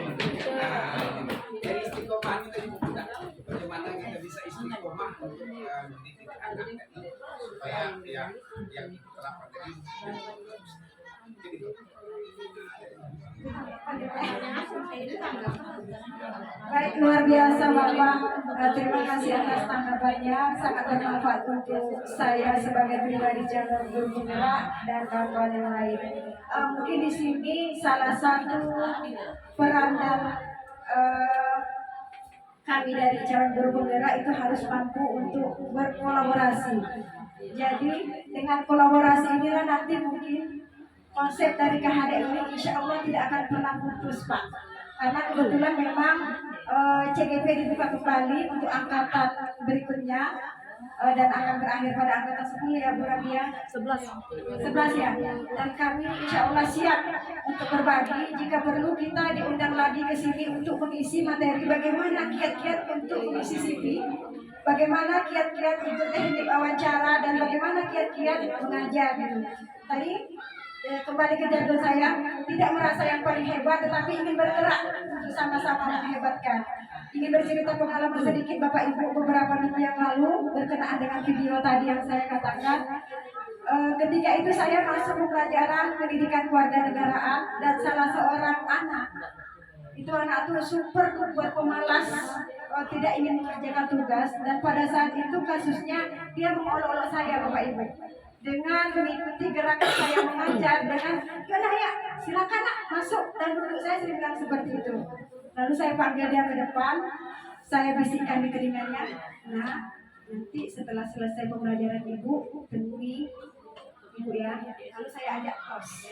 Dari istiqomah kita juga bagaimana kita bisa istiqomah untuk mendidik anak tadi supaya yang diterapkan tadi jadi baik, luar biasa Bapak. Terima kasih atas tanggapannya, sangat bermanfaat untuk saya sebagai pribadi calon guru penggerak dan kawan-kawan yang lain. Mungkin di sini salah satu peranan kami dari calon guru penggerak itu harus mampu untuk berkolaborasi. Jadi dengan kolaborasi inilah nanti mungkin konsep dari KHD ini insya Allah tidak akan pernah putus Pak. karena kebetulan memang CGP dibuka kembali untuk angkatan berikutnya dan akan berakhir pada angkatan 10 ya Bu Rabia. 11 ya. Dan kami insya Allah siap untuk berbagi. Jika perlu kita diundang lagi ke sini untuk mengisi materi bagaimana kiat-kiat untuk mengisi CV, bagaimana kiat-kiat untuk teknik wawancara, dan bagaimana kiat-kiat mengajar gitu. Tadi kembali ke jadwal saya, tidak merasa yang paling hebat, tetapi ingin bergerak untuk sama-sama menghebatkan. Ingin bercerita pengalaman sedikit Bapak Ibu beberapa minggu yang lalu berkenaan dengan video tadi yang saya katakan. Ketika itu saya masuk pembelajaran pendidikan kewarganegaraan dan salah seorang anak itu super buat pemalas, tidak ingin mengerjakan tugas, dan pada saat itu kasusnya dia mengolok-olok saya Bapak Ibu dengan mengikuti gerakan saya mengajar dengan yaudah ya silakan nak masuk, dan duduk saya sering bilang seperti itu. Lalu saya panggil dia ke depan, saya bisikkan di telinganya, nah nanti setelah selesai pembelajaran ibu temui ibu ya. Lalu saya ajak kos.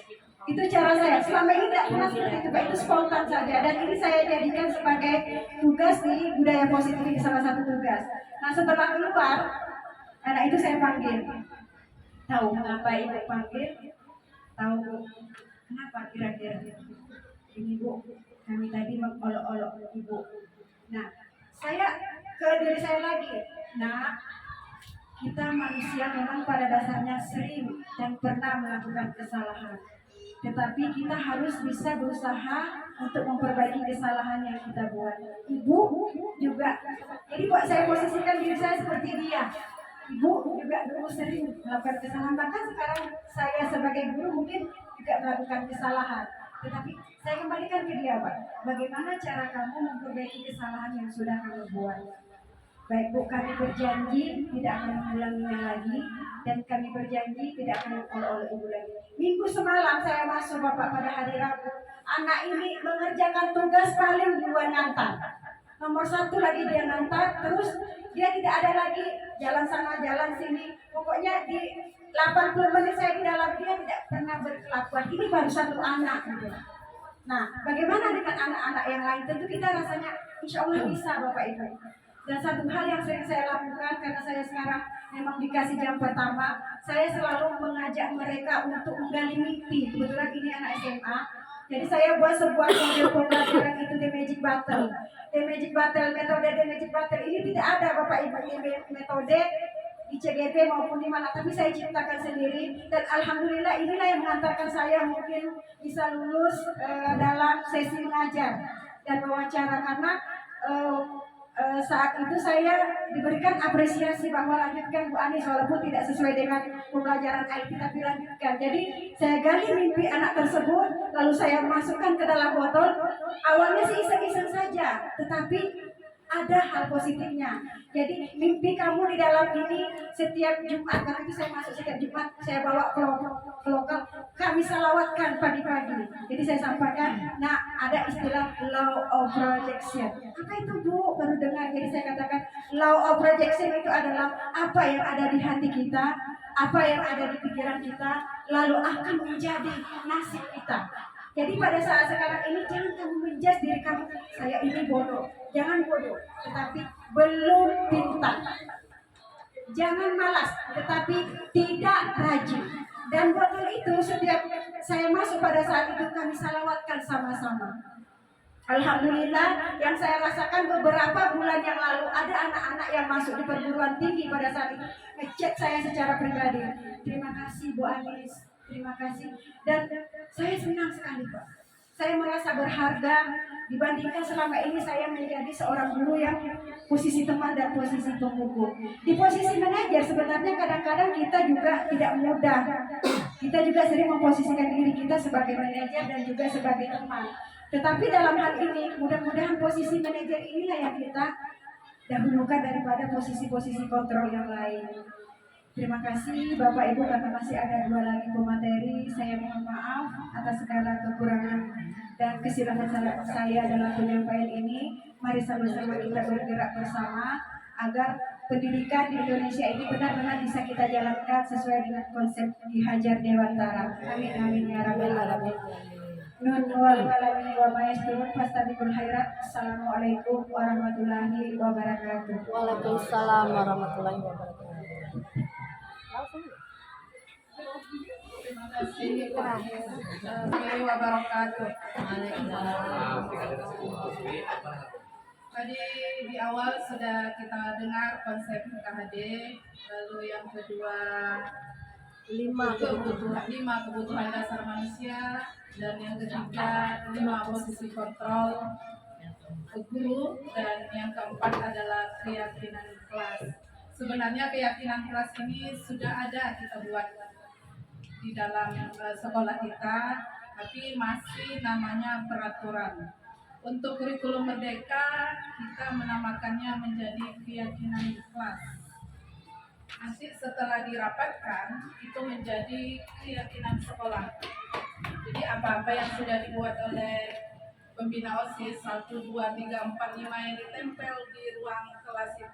Itu cara saya. Selama ini tidak pernah seperti itu, Pak. Itu spontan saja. Dan ini saya jadikan sebagai tugas di budaya positif, di salah satu tugas. Nah setelah keluar, anak itu saya panggil. Tahu mengapa ibu panggil? Tahu kenapa kira-kira? Ini Bu, kami tadi mengolok-olok ibu. Nah, saya ke diri saya lagi. Nah, kita manusia memang pada dasarnya sering dan pernah melakukan kesalahan. Tetapi kita harus bisa berusaha untuk memperbaiki kesalahan yang kita buat. Ibu juga. Jadi buat saya posisikan diri saya seperti dia. Ibu juga dulu sering melakukan kesalahan. Bahkan sekarang saya sebagai guru mungkin juga melakukan kesalahan. Tetapi saya kembalikan ke dia, Pak. Bagaimana cara kamu memperbaiki kesalahan yang sudah kamu buat? Baik Bu, kami berjanji tidak akan mengulanginya lagi, dan kami berjanji tidak akan oleh ibu lagi. Minggu semalam saya masuk Bapak pada hari Rabu. Anak ini mengerjakan tugas paling 2 ngantar. Nomor 1 lagi dia ngantar, terus dia tidak ada lagi jalan sana jalan sini. Pokoknya di 80 menit saya di dalam, dia tidak pernah berkelakuan. Ini baru 1 anak gitu. Nah, bagaimana dengan anak-anak yang lain? Tentu kita rasanya insya Allah bisa Bapak Ibu. Dan satu hal yang sering saya lakukan, karena saya sekarang memang dikasih jam pertama, saya selalu mengajak mereka untuk menggali mimpi. Kebetulan ini anak SMA, jadi saya buat sebuah model pembelajaran itu The Magic Battle. The Magic Battle, metode The Magic Battle ini tidak ada Bapak Ibu metode di CGP maupun di mana, tapi saya ciptakan sendiri, dan alhamdulillah inilah yang mengantarkan saya mungkin bisa lulus dalam sesi mengajar dan wawancara, karena saat itu saya diberikan apresiasi bahwa lanjutkan Bu Anis walaupun tidak sesuai dengan pembelajaran IT, tapi lanjutkan. Jadi saya gali mimpi anak tersebut, lalu saya masukkan ke dalam botol. Awalnya sih iseng-iseng saja, tetapi ada hal positifnya. Jadi mimpi kamu di dalam ini setiap Jumat, karena itu saya masuk setiap Jumat, saya bawa ke lokal, kami salawatkan pagi-pagi. Jadi saya sampaikan, nah ada istilah law of projection. Apa itu Bu? Baru dengar. Jadi saya katakan law of projection itu adalah apa yang ada di hati kita, apa yang ada di pikiran kita, lalu akan menjadi nasib kita. Jadi pada saat sekarang ini jangan kamu menjudge diri kamu, saya ini bodoh. Jangan bodoh, tetapi belum pintar. Jangan malas, tetapi tidak rajin. Dan botol itu setiap saya masuk pada saat itu kami salawatkan sama-sama. Alhamdulillah, yang saya rasakan beberapa bulan yang lalu ada anak-anak yang masuk di perguruan tinggi pada saat itu ngechat saya secara pribadi. Terima kasih Bu Anis, terima kasih. Dan saya senang sekali Pak. Saya merasa berharga dibandingkan selama ini saya menjadi seorang guru yang posisi teman dan posisi pemukul. Di posisi manajer sebenarnya kadang-kadang kita juga tidak mudah. Kita juga sering memposisikan diri kita sebagai manajer dan juga sebagai teman. Tetapi dalam hal ini mudah-mudahan posisi manajer inilah yang kita dahulukan daripada posisi-posisi kontrol yang lain. Terima kasih Bapak Ibu, karena masih ada 2 lagi pemateri. Saya mohon maaf atas segala kekurangan dan kesilapan saya dalam penyampaian ini. Mari sama-sama kita bergerak bersama agar pendidikan di Indonesia ini benar-benar bisa kita jalankan sesuai dengan konsep Ki Hajar Dewantara. Amin amin ya rabbal alamin. Nun wal qalami wa ma yasturun fastabiqul khairat. Assalamualaikum warahmatullahi wabarakatuh. Waalaikumsalam warahmatullahi wabarakatuh. Terima kasih warahmatullahi wabarakatuh. Tadi di awal sudah kita dengar konsep KHD, lalu yang kedua lima kebutuhan dasar manusia, dan yang ketiga 5 posisi kontrol guru, dan yang keempat adalah keyakinan kelas. Sebenarnya keyakinan kelas ini sudah ada kita buat di dalam sekolah kita, tapi masih namanya peraturan. Untuk kurikulum merdeka kita menamakannya menjadi keyakinan kelas. Nanti setelah dirapatkan itu menjadi keyakinan sekolah. Jadi apa-apa yang sudah dibuat oleh pembina OSIS 1, 2, 3, 4, 5 yang ditempel di ruang kelas itu